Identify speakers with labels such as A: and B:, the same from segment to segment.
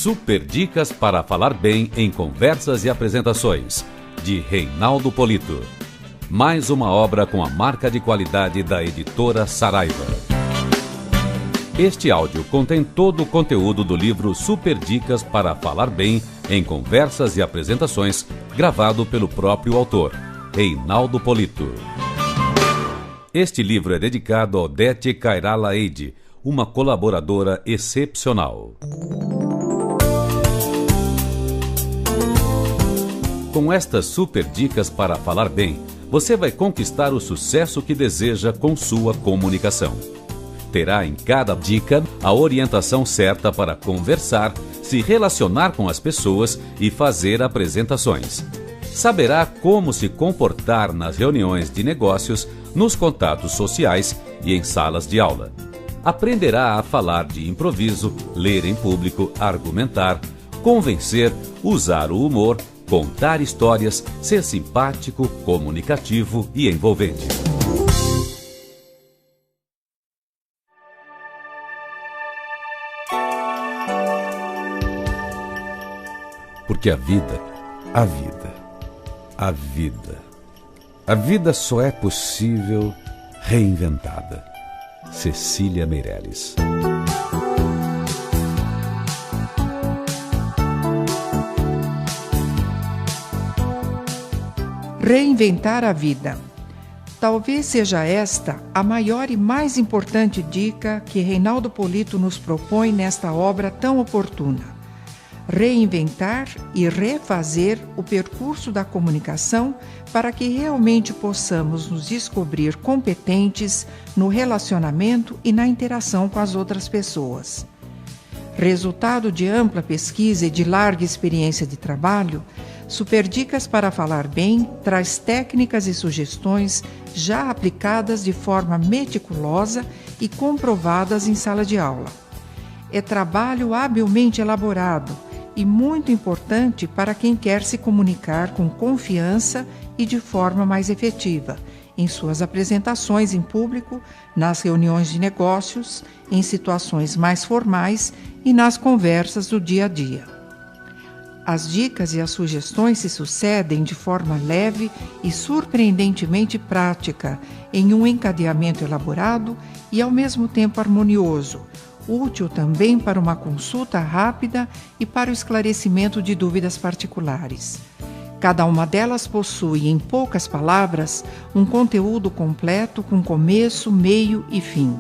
A: Super Dicas para Falar Bem em Conversas e Apresentações, de Reinaldo Polito. Mais uma obra com a marca de qualidade da editora Saraiva. Este áudio contém todo o conteúdo do livro Super Dicas para Falar Bem em Conversas e Apresentações, gravado pelo próprio autor, Reinaldo Polito. Este livro é dedicado a Odete Cairala Eide, uma colaboradora excepcional. Com estas super dicas para falar bem, você vai conquistar o sucesso que deseja com sua comunicação. Terá em cada dica a orientação certa para conversar, se relacionar com as pessoas e fazer apresentações. Saberá como se comportar nas reuniões de negócios, nos contatos sociais e em salas de aula. Aprenderá a falar de improviso, ler em público, argumentar, convencer, usar o humor, contar histórias, ser simpático, comunicativo e envolvente. Porque a vida só é possível reinventada. Cecília Meirelles.
B: Reinventar a vida. Talvez seja esta a maior e mais importante dica que Reinaldo Polito nos propõe nesta obra tão oportuna. Reinventar e refazer o percurso da comunicação para que realmente possamos nos descobrir competentes no relacionamento e na interação com as outras pessoas. Resultado de ampla pesquisa e de larga experiência de trabalho, Super Dicas para Falar Bem traz técnicas e sugestões já aplicadas de forma meticulosa e comprovadas em sala de aula. É trabalho habilmente elaborado e muito importante para quem quer se comunicar com confiança e de forma mais efetiva, em suas apresentações em público, nas reuniões de negócios, em situações mais formais e nas conversas do dia a dia. As dicas e as sugestões se sucedem de forma leve e surpreendentemente prática, em um encadeamento elaborado e ao mesmo tempo harmonioso, útil também para uma consulta rápida e para o esclarecimento de dúvidas particulares. Cada uma delas possui, em poucas palavras, um conteúdo completo com começo, meio e fim.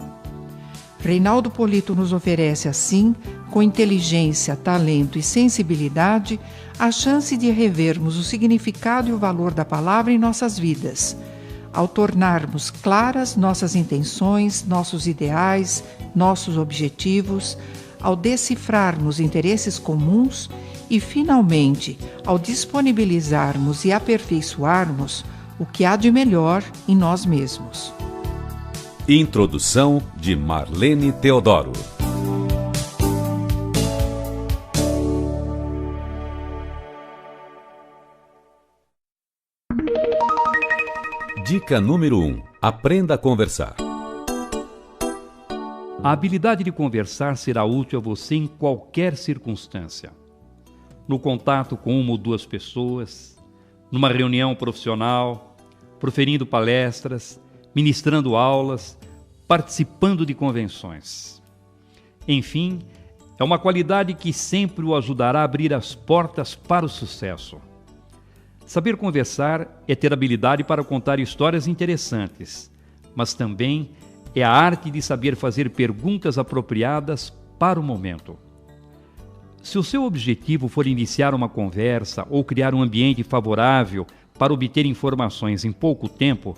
B: Reinaldo Polito nos oferece, assim, com inteligência, talento e sensibilidade, a chance de revermos o significado e o valor da palavra em nossas vidas, ao tornarmos claras nossas intenções, nossos ideais, nossos objetivos, ao decifrarmos interesses comuns e, finalmente, ao disponibilizarmos e aperfeiçoarmos o que há de melhor em nós mesmos.
A: Introdução de Marlene Teodoro. Dica número 1. Aprenda a conversar.
C: A habilidade de conversar será útil a você em qualquer circunstância. No contato com uma ou duas pessoas, numa reunião profissional, proferindo palestras, ministrando aulas, participando de convenções. Enfim, é uma qualidade que sempre o ajudará a abrir as portas para o sucesso. Saber conversar é ter habilidade para contar histórias interessantes, mas também é a arte de saber fazer perguntas apropriadas para o momento. Se o seu objetivo for iniciar uma conversa ou criar um ambiente favorável para obter informações em pouco tempo,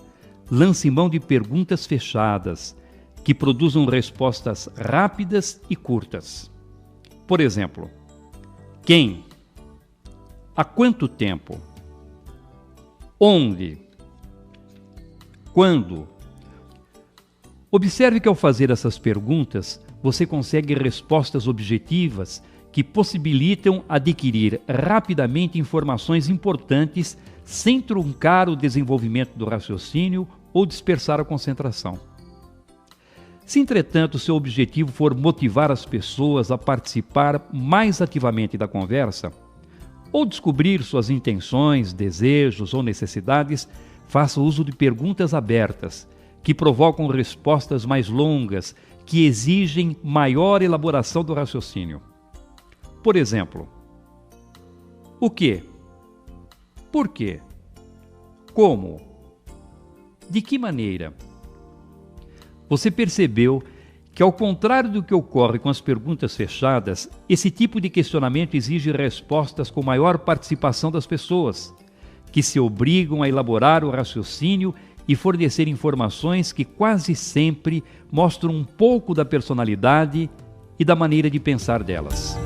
C: lance mão de perguntas fechadas, que produzam respostas rápidas e curtas. Por exemplo, quem? Há quanto tempo? Onde? Quando? Observe que ao fazer essas perguntas, você consegue respostas objetivas que possibilitam adquirir rapidamente informações importantes sem truncar o desenvolvimento do raciocínio ou dispersar a concentração. Se, entretanto, seu objetivo for motivar as pessoas a participar mais ativamente da conversa, ou descobrir suas intenções, desejos ou necessidades, faça uso de perguntas abertas, que provocam respostas mais longas, que exigem maior elaboração do raciocínio. Por exemplo, o quê? Por quê? Como? De que maneira? Você percebeu que, ao contrário do que ocorre com as perguntas fechadas, esse tipo de questionamento exige respostas com maior participação das pessoas, que se obrigam a elaborar o raciocínio e fornecer informações que quase sempre mostram um pouco da personalidade e da maneira de pensar delas.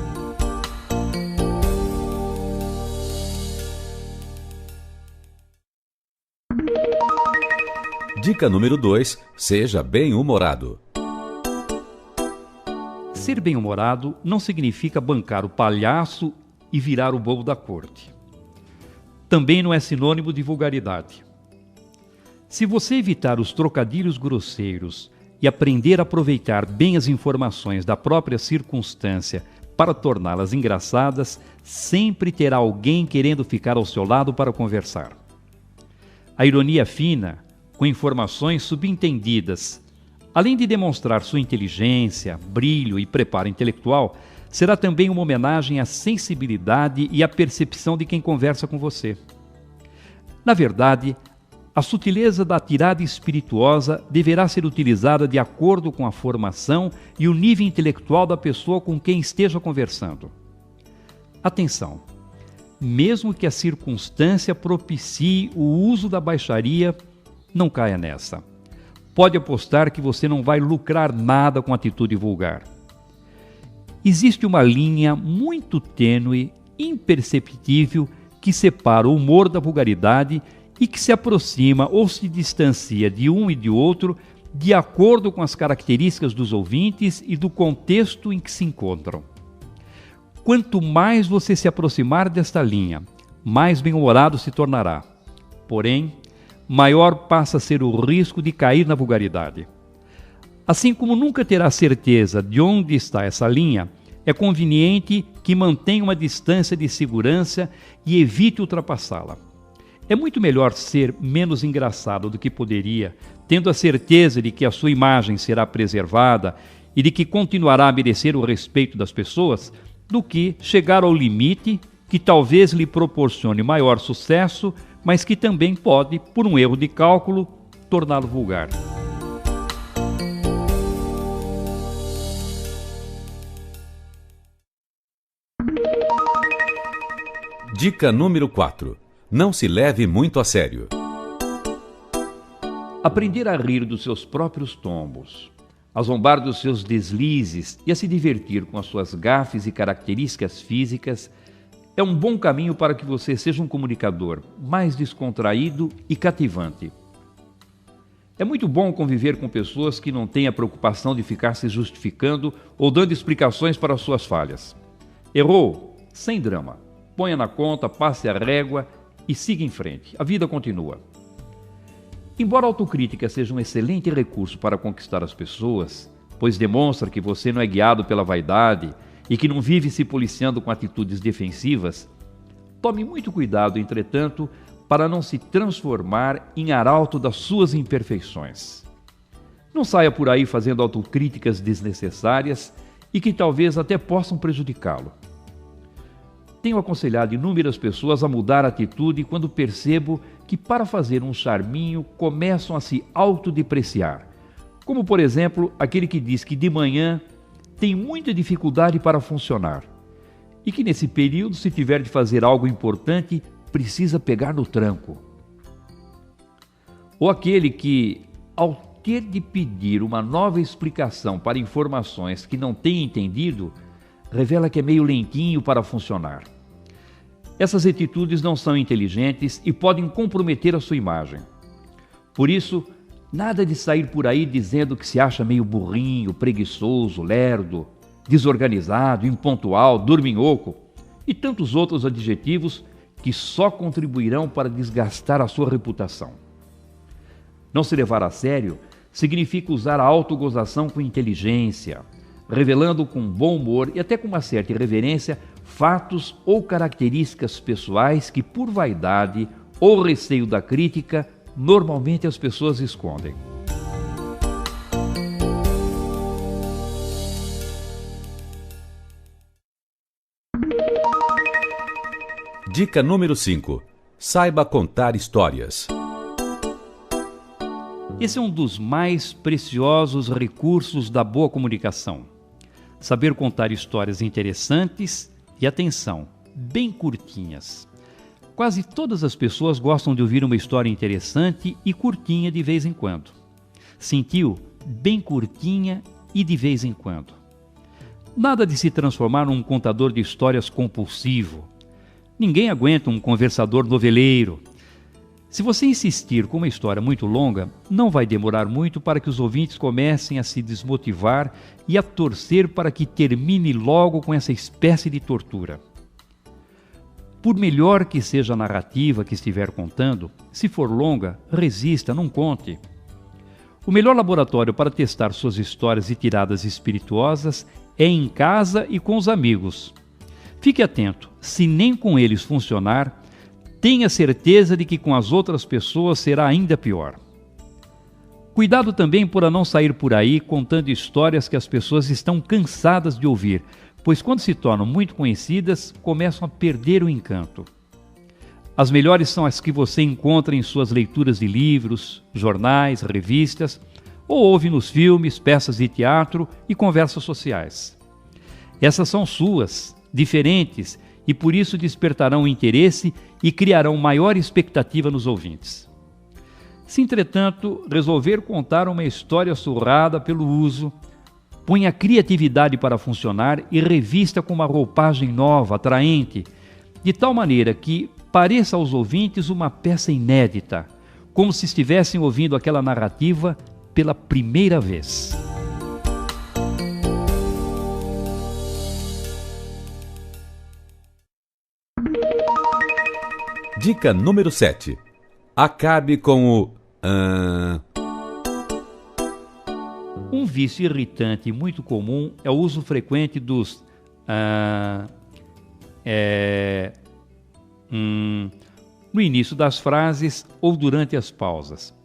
A: Dica número 2. Seja bem-humorado.
C: Ser bem-humorado não significa bancar o palhaço e virar o bobo da corte. Também não é sinônimo de vulgaridade. Se você evitar os trocadilhos grosseiros e aprender a aproveitar bem as informações da própria circunstância para torná-las engraçadas, sempre terá alguém querendo ficar ao seu lado para conversar. A ironia fina, com informações subentendidas, além de demonstrar sua inteligência, brilho e preparo intelectual, será também uma homenagem à sensibilidade e à percepção de quem conversa com você. Na verdade, a sutileza da tirada espirituosa deverá ser utilizada de acordo com a formação e o nível intelectual da pessoa com quem esteja conversando. Atenção! Mesmo que a circunstância propicie o uso da baixaria, não caia nessa. Pode apostar que você não vai lucrar nada com atitude vulgar. Existe uma linha muito tênue, imperceptível, que separa o humor da vulgaridade e que se aproxima ou se distancia de um e de outro de acordo com as características dos ouvintes e do contexto em que se encontram. Quanto mais você se aproximar desta linha, mais bem-humorado se tornará. Porém, maior passa a ser o risco de cair na vulgaridade. Assim como nunca terá certeza de onde está essa linha, é conveniente que mantenha uma distância de segurança e evite ultrapassá-la. É muito melhor ser menos engraçado do que poderia, tendo a certeza de que a sua imagem será preservada e de que continuará a merecer o respeito das pessoas, do que chegar ao limite que talvez lhe proporcione maior sucesso, mas que também pode, por um erro de cálculo, torná-lo vulgar.
A: Dica número 4. Não se leve muito a sério.
C: Aprender a rir dos seus próprios tombos, a zombar dos seus deslizes e a se divertir com as suas gafes e características físicas é um bom caminho para que você seja um comunicador mais descontraído e cativante. É muito bom conviver com pessoas que não têm a preocupação de ficar se justificando ou dando explicações para as suas falhas. Errou? Sem drama. Ponha na conta, passe a régua e siga em frente. A vida continua. Embora a autocrítica seja um excelente recurso para conquistar as pessoas, pois demonstra que você não é guiado pela vaidade e que não vive se policiando com atitudes defensivas, tome muito cuidado, entretanto, para não se transformar em arauto das suas imperfeições. Não saia por aí fazendo autocríticas desnecessárias e que talvez até possam prejudicá-lo. Tenho aconselhado inúmeras pessoas a mudar a atitude quando percebo que, para fazer um charminho, começam a se autodepreciar. Como, por exemplo, aquele que diz que de manhã tem muita dificuldade para funcionar e que nesse período, se tiver de fazer algo importante, precisa pegar no tranco. Ou aquele que, ao ter de pedir uma nova explicação para informações que não tem entendido, revela que é meio lentinho para funcionar. Essas atitudes não são inteligentes e podem comprometer a sua imagem. Por isso, nada de sair por aí dizendo que se acha meio burrinho, preguiçoso, lerdo, desorganizado, impontual, dorminhoco e tantos outros adjetivos que só contribuirão para desgastar a sua reputação. Não se levar a sério significa usar a autogozação com inteligência, revelando com bom humor e até com uma certa irreverência fatos ou características pessoais que, por vaidade ou receio da crítica, normalmente as pessoas escondem.
A: Dica número 5. Saiba contar histórias.
C: Esse é um dos mais preciosos recursos da boa comunicação. Saber contar histórias interessantes e, atenção, bem curtinhas. Quase todas as pessoas gostam de ouvir uma história interessante e curtinha de vez em quando. Sentiu? Bem curtinha e de vez em quando. Nada de se transformar num contador de histórias compulsivo. Ninguém aguenta um conversador noveleiro. Se você insistir com uma história muito longa, não vai demorar muito para que os ouvintes comecem a se desmotivar e a torcer para que termine logo com essa espécie de tortura. Por melhor que seja a narrativa que estiver contando, se for longa, resista, não conte. O melhor laboratório para testar suas histórias e tiradas espirituosas é em casa e com os amigos. Fique atento, se nem com eles funcionar, tenha certeza de que com as outras pessoas será ainda pior. Cuidado também por não sair por aí contando histórias que as pessoas estão cansadas de ouvir, pois quando se tornam muito conhecidas, começam a perder o encanto. As melhores são as que você encontra em suas leituras de livros, jornais, revistas, ou ouve nos filmes, peças de teatro e conversas sociais. Essas são suas, diferentes, e por isso despertarão o interesse e criarão maior expectativa nos ouvintes. Se, entretanto, resolver contar uma história surrada pelo uso, põe a criatividade para funcionar e revista com uma roupagem nova, atraente, de tal maneira que pareça aos ouvintes uma peça inédita, como se estivessem ouvindo aquela narrativa pela primeira vez.
A: Dica número 7. Acabe com o
C: Um vício irritante muito comum é o uso frequente dos no início das frases ou durante as pausas.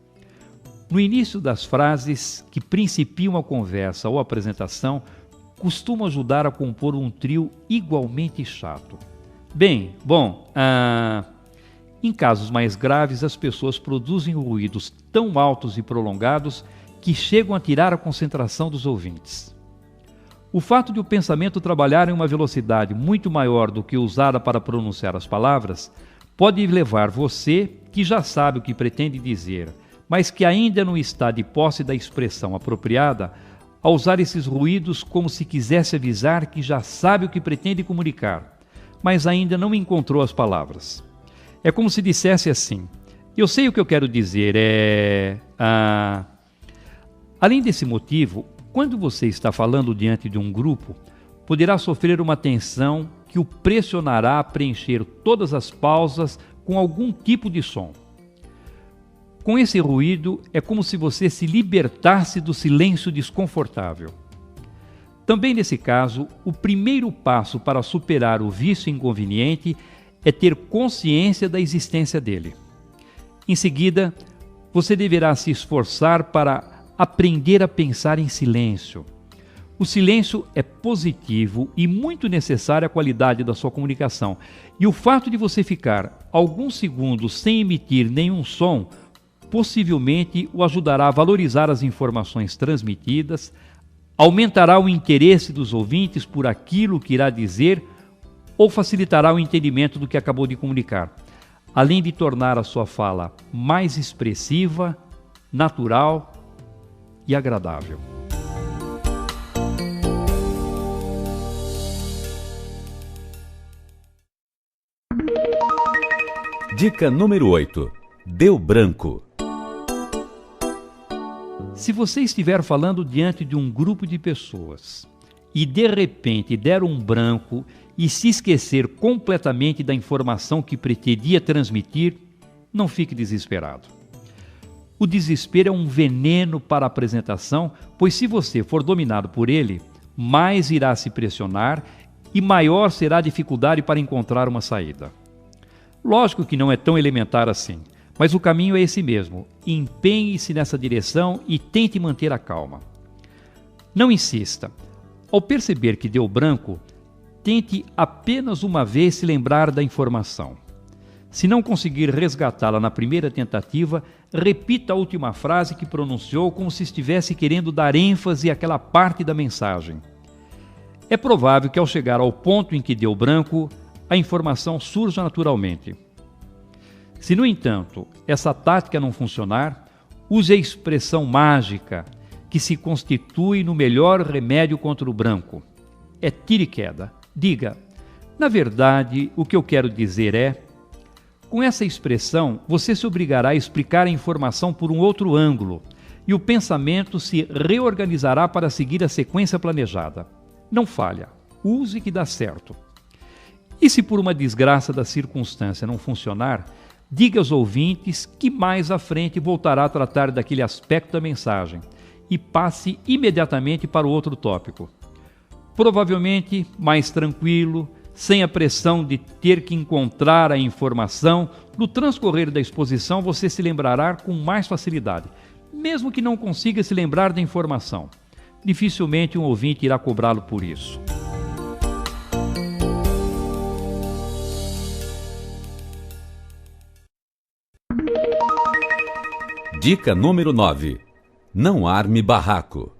C: No início das frases que principiam a conversa ou apresentação, costumam ajudar a compor um trio igualmente chato. Em casos mais graves, as pessoas produzem ruídos tão altos e prolongados que chegam a tirar a concentração dos ouvintes. O fato de o pensamento trabalhar em uma velocidade muito maior do que usada para pronunciar as palavras pode levar você, que já sabe o que pretende dizer, mas que ainda não está de posse da expressão apropriada, a usar esses ruídos como se quisesse avisar que já sabe o que pretende comunicar, mas ainda não encontrou as palavras. É como se dissesse assim: eu sei o que eu quero dizer, Além desse motivo, quando você está falando diante de um grupo, poderá sofrer uma tensão que o pressionará a preencher todas as pausas com algum tipo de som. Com esse ruído, é como se você se libertasse do silêncio desconfortável. Também nesse caso, o primeiro passo para superar o vício inconveniente é ter consciência da existência dele. Em seguida, você deverá se esforçar para aprender a pensar em silêncio. O silêncio é positivo e muito necessário à qualidade da sua comunicação. E o fato de você ficar alguns segundos sem emitir nenhum som possivelmente o ajudará a valorizar as informações transmitidas, aumentará o interesse dos ouvintes por aquilo que irá dizer ou facilitará o entendimento do que acabou de comunicar, além de tornar a sua fala mais expressiva, natural e agradável.
A: Dica número 8. Deu branco.
C: Se você estiver falando diante de um grupo de pessoas e de repente der um branco e se esquecer completamente da informação que pretendia transmitir, não fique desesperado. O desespero é um veneno para a apresentação, pois se você for dominado por ele, mais irá se pressionar e maior será a dificuldade para encontrar uma saída. Lógico que não é tão elementar assim, mas o caminho é esse mesmo. Empenhe-se nessa direção e tente manter a calma. Não insista. Ao perceber que deu branco, tente apenas uma vez se lembrar da informação. Se não conseguir resgatá-la na primeira tentativa, repita a última frase que pronunciou como se estivesse querendo dar ênfase àquela parte da mensagem. É provável que ao chegar ao ponto em que deu branco, a informação surja naturalmente. Se, no entanto, essa tática não funcionar, use a expressão mágica que se constitui no melhor remédio contra o branco. É tira e queda. Diga, na verdade, o que eu quero dizer é... Com essa expressão, você se obrigará a explicar a informação por um outro ângulo e o pensamento se reorganizará para seguir a sequência planejada. Não falha, use que dá certo. E se por uma desgraça da circunstância não funcionar, diga aos ouvintes que mais à frente voltará a tratar daquele aspecto da mensagem e passe imediatamente para o outro tópico. Provavelmente mais tranquilo, sem a pressão de ter que encontrar a informação, no transcorrer da exposição você se lembrará com mais facilidade, mesmo que não consiga se lembrar da informação. Dificilmente um ouvinte irá cobrá-lo por isso.
A: Dica número 9. Não arme barraco.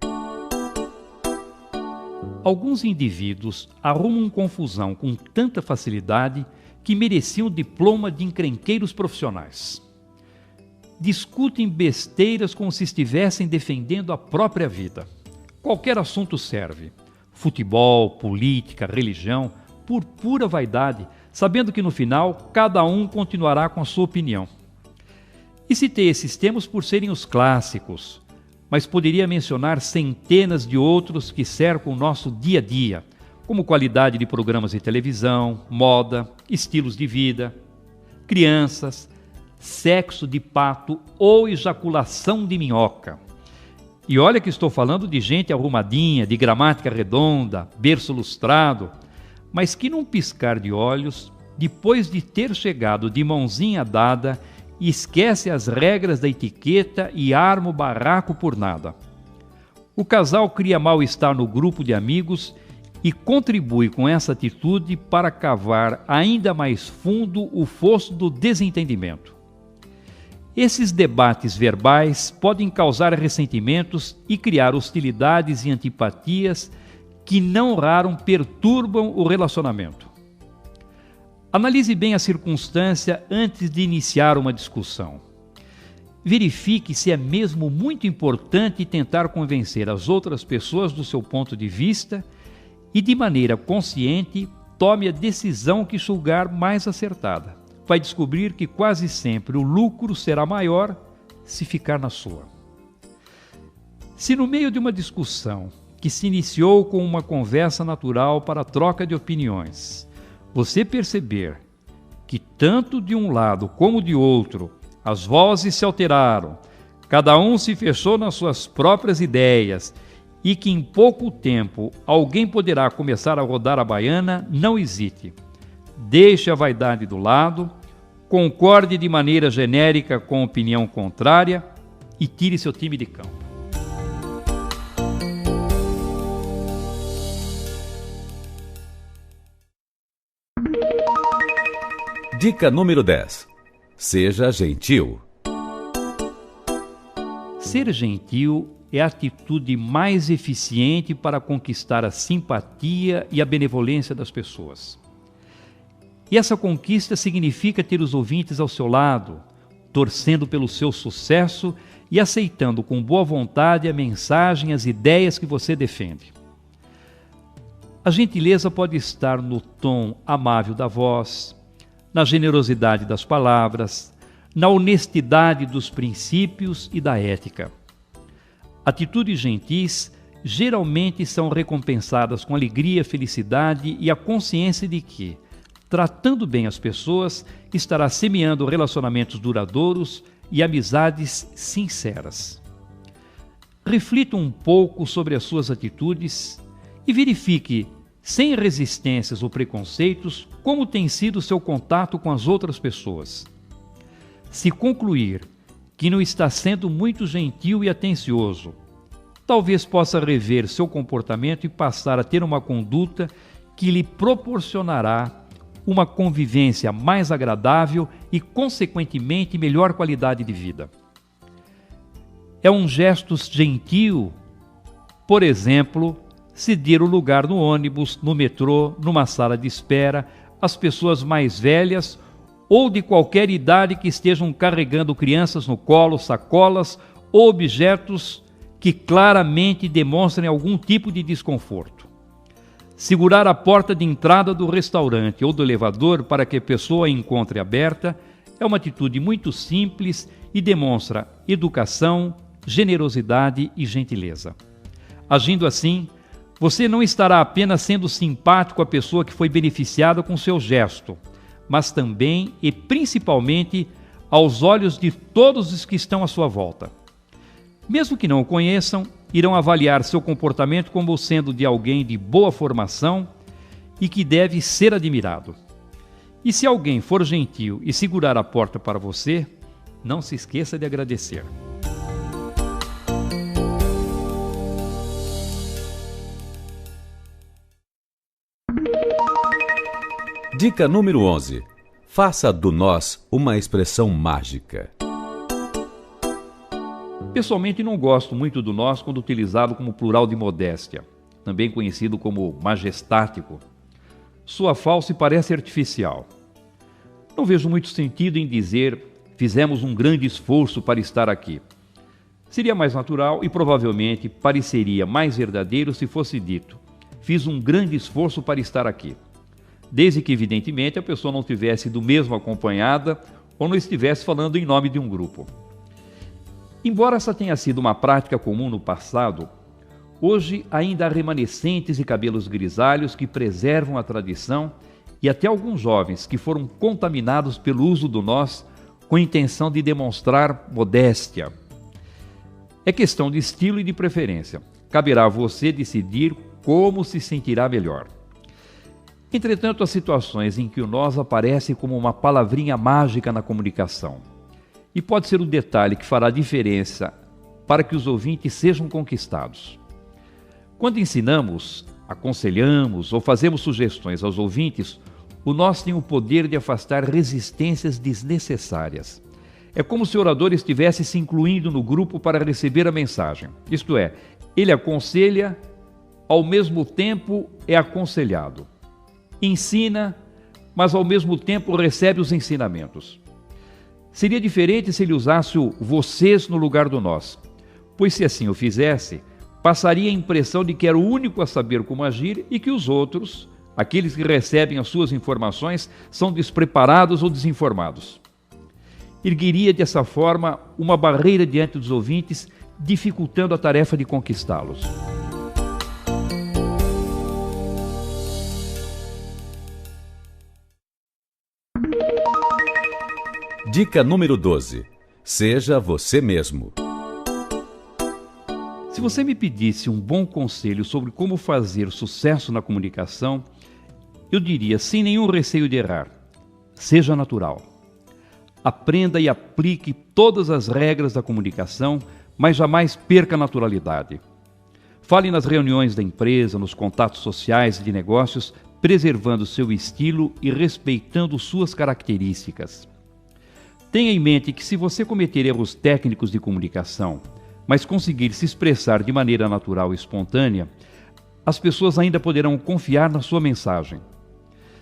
C: Alguns indivíduos arrumam confusão com tanta facilidade que mereciam diploma de encrenqueiros profissionais. Discutem besteiras como se estivessem defendendo a própria vida. Qualquer assunto serve. Futebol, política, religião, por pura vaidade, sabendo que no final cada um continuará com a sua opinião. E citei esses temas por serem os clássicos, mas poderia mencionar centenas de outros que cercam o nosso dia a dia, como qualidade de programas de televisão, moda, estilos de vida, crianças, sexo de pato ou ejaculação de minhoca. E olha que estou falando de gente arrumadinha, de gramática redonda, berço lustrado, mas que num piscar de olhos, depois de ter chegado de mãozinha dada, esquece as regras da etiqueta e arma o barraco por nada. O casal cria mal-estar no grupo de amigos e contribui com essa atitude para cavar ainda mais fundo o fosso do desentendimento. Esses debates verbais podem causar ressentimentos e criar hostilidades e antipatias que não raro perturbam o relacionamento. Analise bem a circunstância antes de iniciar uma discussão. Verifique se é mesmo muito importante tentar convencer as outras pessoas do seu ponto de vista e, de maneira consciente, tome a decisão que julgar mais acertada. Vai descobrir que quase sempre o lucro será maior se ficar na sua. Se no meio de uma discussão que se iniciou com uma conversa natural para a troca de opiniões, você perceber que tanto de um lado como de outro as vozes se alteraram, cada um se fechou nas suas próprias ideias e que em pouco tempo alguém poderá começar a rodar a baiana, não hesite. Deixe a vaidade do lado, concorde de maneira genérica com a opinião contrária e tire seu time de campo.
A: Dica número 10. Seja gentil.
C: Ser gentil é a atitude mais eficiente para conquistar a simpatia e a benevolência das pessoas. E essa conquista significa ter os ouvintes ao seu lado, torcendo pelo seu sucesso e aceitando com boa vontade a mensagem e as ideias que você defende. A gentileza pode estar no tom amável da voz, na generosidade das palavras, na honestidade dos princípios e da ética. Atitudes gentis geralmente são recompensadas com alegria, felicidade e a consciência de que, tratando bem as pessoas, estará semeando relacionamentos duradouros e amizades sinceras. Reflita um pouco sobre as suas atitudes e verifique, sem resistências ou preconceitos, como tem sido o seu contato com as outras pessoas. Se concluir que não está sendo muito gentil e atencioso, talvez possa rever seu comportamento e passar a ter uma conduta que lhe proporcionará uma convivência mais agradável e, consequentemente, melhor qualidade de vida. É um gesto gentil, por exemplo, ceder o lugar no ônibus, no metrô, numa sala de espera, às pessoas mais velhas ou de qualquer idade que estejam carregando crianças no colo, sacolas ou objetos que claramente demonstrem algum tipo de desconforto. Segurar a porta de entrada do restaurante ou do elevador para que a pessoa a encontre aberta é uma atitude muito simples e demonstra educação, generosidade e gentileza. Agindo assim, você não estará apenas sendo simpático à pessoa que foi beneficiada com seu gesto, mas também e principalmente aos olhos de todos os que estão à sua volta. Mesmo que não o conheçam, irão avaliar seu comportamento como sendo de alguém de boa formação e que deve ser admirado. E se alguém for gentil e segurar a porta para você, não se esqueça de agradecer.
A: Dica número 11. Faça do nós uma expressão mágica.
C: Pessoalmente não gosto muito do nós quando utilizado como plural de modéstia, também conhecido como majestático. Soa falso e parece artificial. Não vejo muito sentido em dizer fizemos um grande esforço para estar aqui. Seria mais natural e provavelmente pareceria mais verdadeiro se fosse dito fiz um grande esforço para estar aqui. Desde que, evidentemente, a pessoa não tivesse do mesmo acompanhada ou não estivesse falando em nome de um grupo. Embora essa tenha sido uma prática comum no passado, hoje ainda há remanescentes e cabelos grisalhos que preservam a tradição e até alguns jovens que foram contaminados pelo uso do nós com a intenção de demonstrar modéstia. É questão de estilo e de preferência. Caberá a você decidir como se sentirá melhor. Entretanto, há situações em que o nós aparece como uma palavrinha mágica na comunicação. E pode ser um detalhe que fará diferença para que os ouvintes sejam conquistados. Quando ensinamos, aconselhamos ou fazemos sugestões aos ouvintes, o nós tem o poder de afastar resistências desnecessárias. É como se o orador estivesse se incluindo no grupo para receber a mensagem. Isto é, ele aconselha, ao mesmo tempo é aconselhado. Ensina, mas ao mesmo tempo recebe os ensinamentos. Seria diferente se ele usasse o vocês no lugar do nós, pois se assim o fizesse, passaria a impressão de que era o único a saber como agir e que os outros, aqueles que recebem as suas informações, são despreparados ou desinformados. Ergueria dessa forma uma barreira diante dos ouvintes, dificultando a tarefa de conquistá-los.
A: Dica número 12. Seja você mesmo.
C: Se você me pedisse um bom conselho sobre como fazer sucesso na comunicação, eu diria, sem nenhum receio de errar, seja natural. Aprenda e aplique todas as regras da comunicação, mas jamais perca a naturalidade. Fale nas reuniões da empresa, nos contatos sociais e de negócios, preservando seu estilo e respeitando suas características. Tenha em mente que se você cometer erros técnicos de comunicação, mas conseguir se expressar de maneira natural e espontânea, as pessoas ainda poderão confiar na sua mensagem.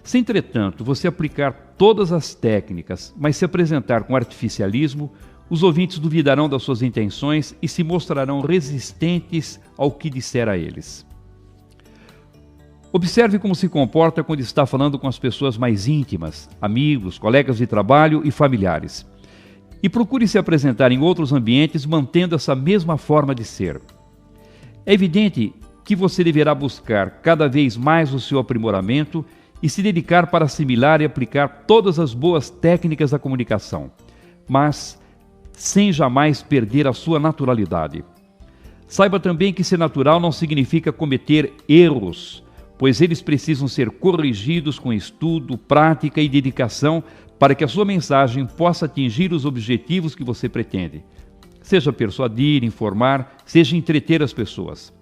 C: Se, entretanto, você aplicar todas as técnicas, mas se apresentar com artificialismo, os ouvintes duvidarão das suas intenções e se mostrarão resistentes ao que disser a eles. Observe como se comporta quando está falando com as pessoas mais íntimas, amigos, colegas de trabalho e familiares. E procure se apresentar em outros ambientes mantendo essa mesma forma de ser. É evidente que você deverá buscar cada vez mais o seu aprimoramento e se dedicar para assimilar e aplicar todas as boas técnicas da comunicação. Mas sem jamais perder a sua naturalidade. Saiba também que ser natural não significa cometer erros, pois eles precisam ser corrigidos com estudo, prática e dedicação para que a sua mensagem possa atingir os objetivos que você pretende. Seja persuadir, informar, seja entreter as pessoas.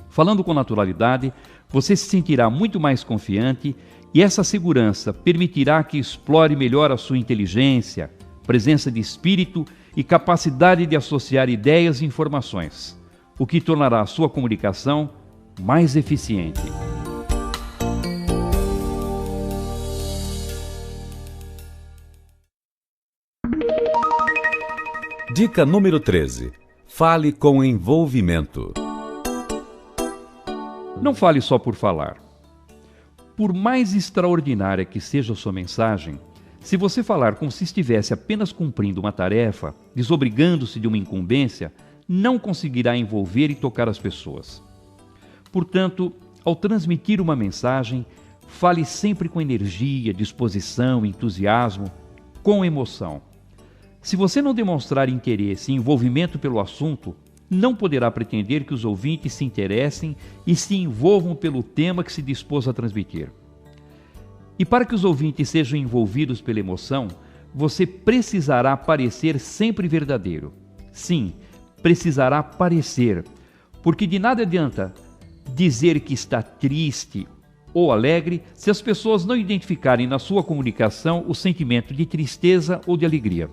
C: Falando com naturalidade, você se sentirá muito mais confiante e essa segurança permitirá que explore melhor a sua inteligência, presença de espírito e capacidade de associar ideias e informações, o que tornará a sua comunicação mais eficiente.
A: Dica número 13. Fale com envolvimento.
C: Não fale só por falar. Por mais extraordinária que seja a sua mensagem, se você falar como se estivesse apenas cumprindo uma tarefa, desobrigando-se de uma incumbência, não conseguirá envolver e tocar as pessoas. Portanto, ao transmitir uma mensagem, fale sempre com energia, disposição, entusiasmo, com emoção. Se você não demonstrar interesse e envolvimento pelo assunto, não poderá pretender que os ouvintes se interessem e se envolvam pelo tema que se dispôs a transmitir. E para que os ouvintes sejam envolvidos pela emoção, você precisará parecer sempre verdadeiro. Sim, precisará parecer, porque de nada adianta dizer que está triste ou alegre se as pessoas não identificarem na sua comunicação o sentimento de tristeza ou de alegria.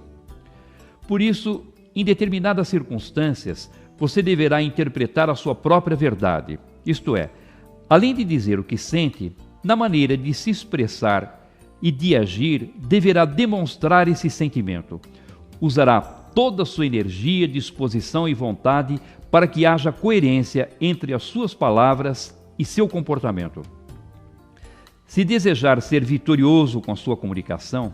C: Por isso, em determinadas circunstâncias, você deverá interpretar a sua própria verdade, isto é, além de dizer o que sente, na maneira de se expressar e de agir, deverá demonstrar esse sentimento. Usará toda a sua energia, disposição e vontade para que haja coerência entre as suas palavras e seu comportamento. Se desejar ser vitorioso com a sua comunicação,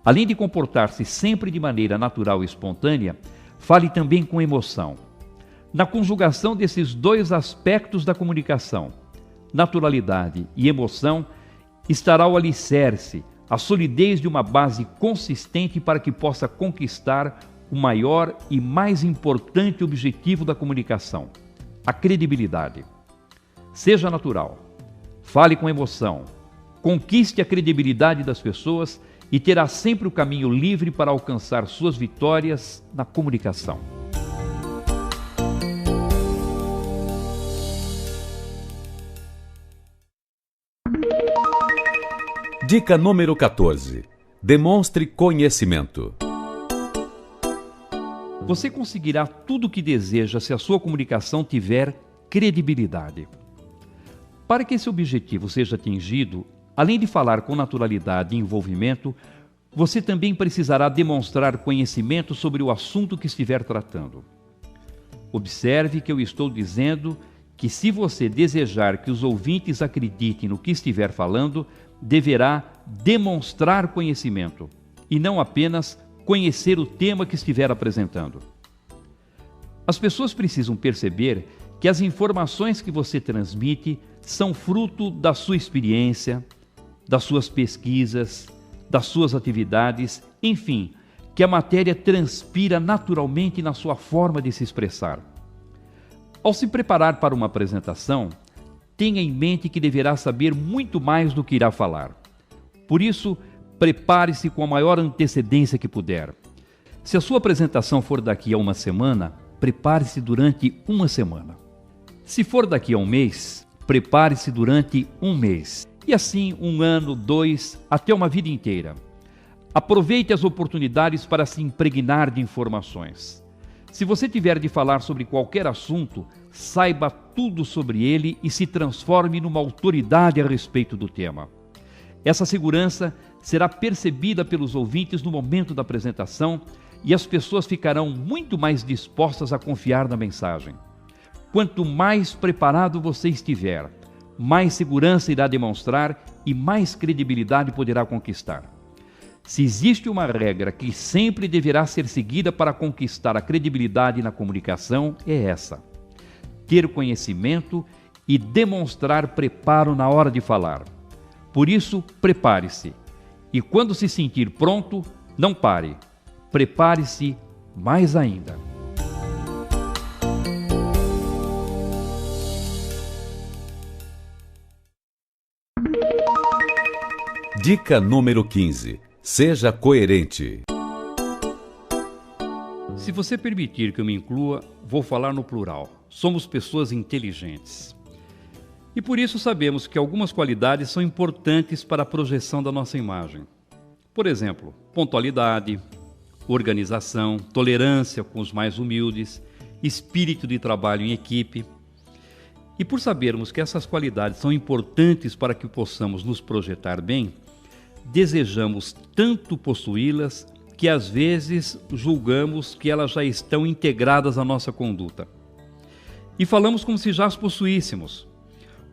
C: além de comportar-se sempre de maneira natural e espontânea, fale também com emoção. Na conjugação desses dois aspectos da comunicação, naturalidade e emoção, estará o alicerce, a solidez de uma base consistente para que possa conquistar o maior e mais importante objetivo da comunicação, a credibilidade. Seja natural, fale com emoção, conquiste a credibilidade das pessoas e terá sempre o caminho livre para alcançar suas vitórias na comunicação.
A: Dica número 14. Demonstre conhecimento.
C: Você conseguirá tudo o que deseja se a sua comunicação tiver credibilidade. Para que esse objetivo seja atingido, além de falar com naturalidade e envolvimento, você também precisará demonstrar conhecimento sobre o assunto que estiver tratando. Observe que eu estou dizendo que se você desejar que os ouvintes acreditem no que estiver falando, deverá demonstrar conhecimento e não apenas conhecer o tema que estiver apresentando. As pessoas precisam perceber que as informações que você transmite são fruto da sua experiência, das suas pesquisas, das suas atividades, enfim, que a matéria transpira naturalmente na sua forma de se expressar. Ao se preparar para uma apresentação, tenha em mente que deverá saber muito mais do que irá falar. Por isso, prepare-se com a maior antecedência que puder. Se a sua apresentação for daqui a uma semana, prepare-se durante uma semana. Se for daqui a um mês, prepare-se durante um mês. E assim, 1 ano, 2, até uma vida inteira. Aproveite as oportunidades para se impregnar de informações. Se você tiver de falar sobre qualquer assunto, saiba tudo sobre ele e se transforme numa autoridade a respeito do tema. Essa segurança será percebida pelos ouvintes no momento da apresentação e as pessoas ficarão muito mais dispostas a confiar na mensagem. Quanto mais preparado você estiver, mais segurança irá demonstrar e mais credibilidade poderá conquistar. Se existe uma regra que sempre deverá ser seguida para conquistar a credibilidade na comunicação, é essa: ter conhecimento e demonstrar preparo na hora de falar. Por isso, prepare-se. E quando se sentir pronto, não pare. Prepare-se mais ainda.
A: Dica número 15. Seja coerente.
C: Se você permitir que eu me inclua, vou falar no plural. Somos pessoas inteligentes. E por isso sabemos que algumas qualidades são importantes para a projeção da nossa imagem. Por exemplo, pontualidade, organização, tolerância com os mais humildes, espírito de trabalho em equipe. E por sabermos que essas qualidades são importantes para que possamos nos projetar bem, desejamos tanto possuí-las que às vezes julgamos que elas já estão integradas à nossa conduta. E falamos como se já as possuíssemos.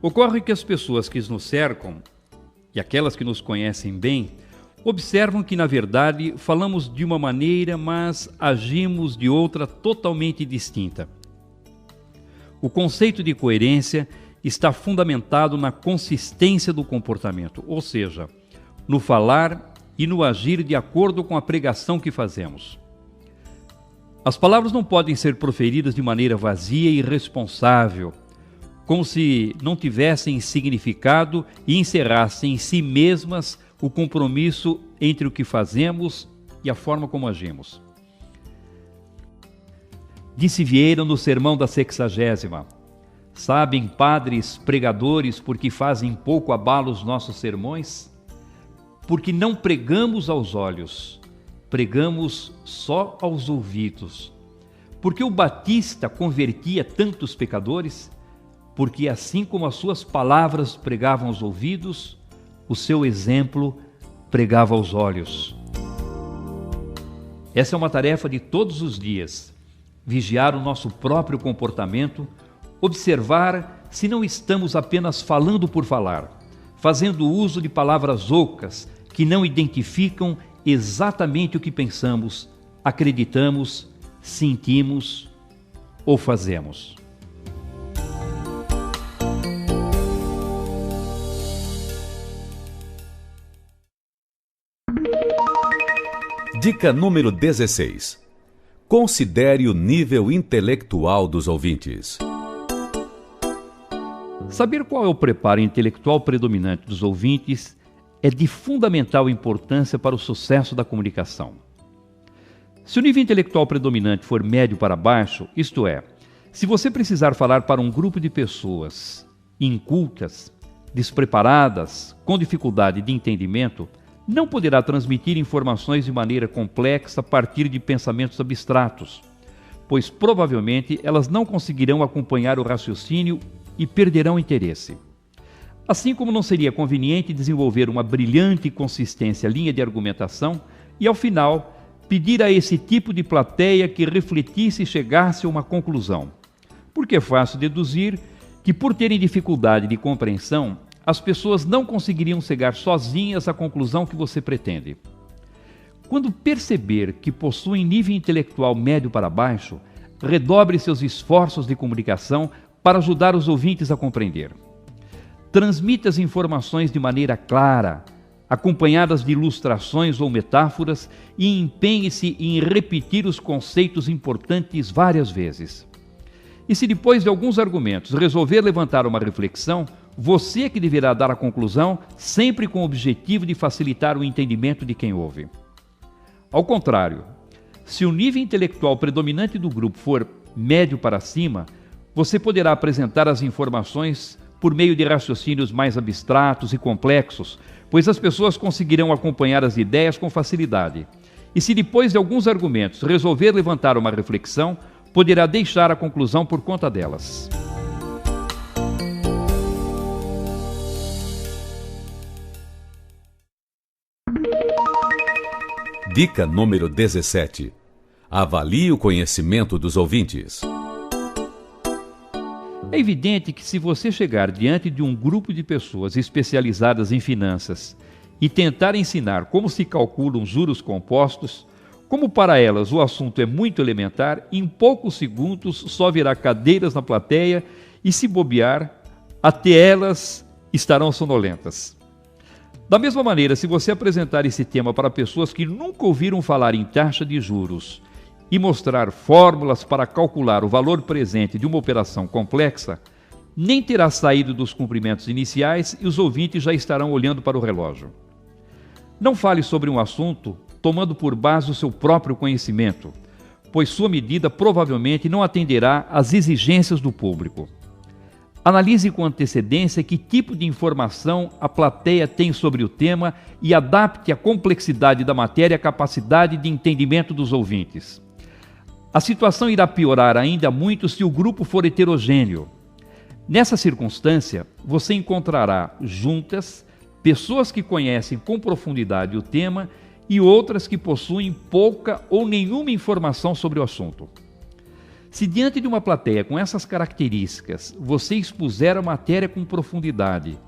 C: Ocorre que as pessoas que nos cercam, e aquelas que nos conhecem bem, observam que, na verdade, falamos de uma maneira, mas agimos de outra totalmente distinta. O conceito de coerência está fundamentado na consistência do comportamento, ou seja, no falar e no agir de acordo com a pregação que fazemos. As palavras não podem ser proferidas de maneira vazia e irresponsável, como se não tivessem significado e encerrassem em si mesmas o compromisso entre o que fazemos e a forma como agimos. Disse Vieira no sermão da 60ª: sabem, padres, pregadores, por que fazem pouco abalo os nossos sermões? Porque não pregamos aos olhos, pregamos só aos ouvidos. Porque o Batista convertia tantos pecadores? Porque assim como as suas palavras pregavam aos ouvidos, o seu exemplo pregava aos olhos. Essa é uma tarefa de todos os dias: vigiar o nosso próprio comportamento, observar se não estamos apenas falando por falar, fazendo uso de palavras ocas que não identificam exatamente o que pensamos, acreditamos, sentimos ou fazemos.
A: Dica número 16. Considere o nível intelectual dos ouvintes.
C: Saber qual é o preparo intelectual predominante dos ouvintes é de fundamental importância para o sucesso da comunicação. Se o nível intelectual predominante for médio para baixo, isto é, se você precisar falar para um grupo de pessoas incultas, despreparadas, com dificuldade de entendimento, não poderá transmitir informações de maneira complexa a partir de pensamentos abstratos, pois provavelmente elas não conseguirão acompanhar o raciocínio e perderão interesse. Assim como não seria conveniente desenvolver uma brilhante e consistente linha de argumentação e, ao final, pedir a esse tipo de plateia que refletisse e chegasse a uma conclusão, porque é fácil deduzir que, por terem dificuldade de compreensão, as pessoas não conseguiriam chegar sozinhas à conclusão que você pretende. Quando perceber que possuem nível intelectual médio para baixo, redobre seus esforços de comunicação para ajudar os ouvintes a compreender. Transmita as informações de maneira clara, acompanhadas de ilustrações ou metáforas, e empenhe-se em repetir os conceitos importantes várias vezes. E se depois de alguns argumentos resolver levantar uma reflexão, você é que deverá dar a conclusão, sempre com o objetivo de facilitar o entendimento de quem ouve. Ao contrário, se o nível intelectual predominante do grupo for médio para cima, você poderá apresentar as informações por meio de raciocínios mais abstratos e complexos, pois as pessoas conseguirão acompanhar as ideias com facilidade. E se depois de alguns argumentos resolver levantar uma reflexão, poderá deixar a conclusão por conta delas.
A: Dica número 17. Avalie o conhecimento dos ouvintes.
C: É evidente que se você chegar diante de um grupo de pessoas especializadas em finanças e tentar ensinar como se calculam juros compostos, como para elas o assunto é muito elementar, em poucos segundos só virá cadeiras na plateia e, se bobear, até elas estarão sonolentas. Da mesma maneira, se você apresentar esse tema para pessoas que nunca ouviram falar em taxa de juros e mostrar fórmulas para calcular o valor presente de uma operação complexa, nem terá saído dos cumprimentos iniciais e os ouvintes já estarão olhando para o relógio. Não fale sobre um assunto tomando por base o seu próprio conhecimento, pois sua medida provavelmente não atenderá às exigências do público. Analise com antecedência que tipo de informação a plateia tem sobre o tema e adapte a complexidade da matéria à capacidade de entendimento dos ouvintes. A situação irá piorar ainda muito se o grupo for heterogêneo. Nessa circunstância, você encontrará juntas pessoas que conhecem com profundidade o tema e outras que possuem pouca ou nenhuma informação sobre o assunto. Se diante de uma plateia com essas características você expuser a matéria com profundidade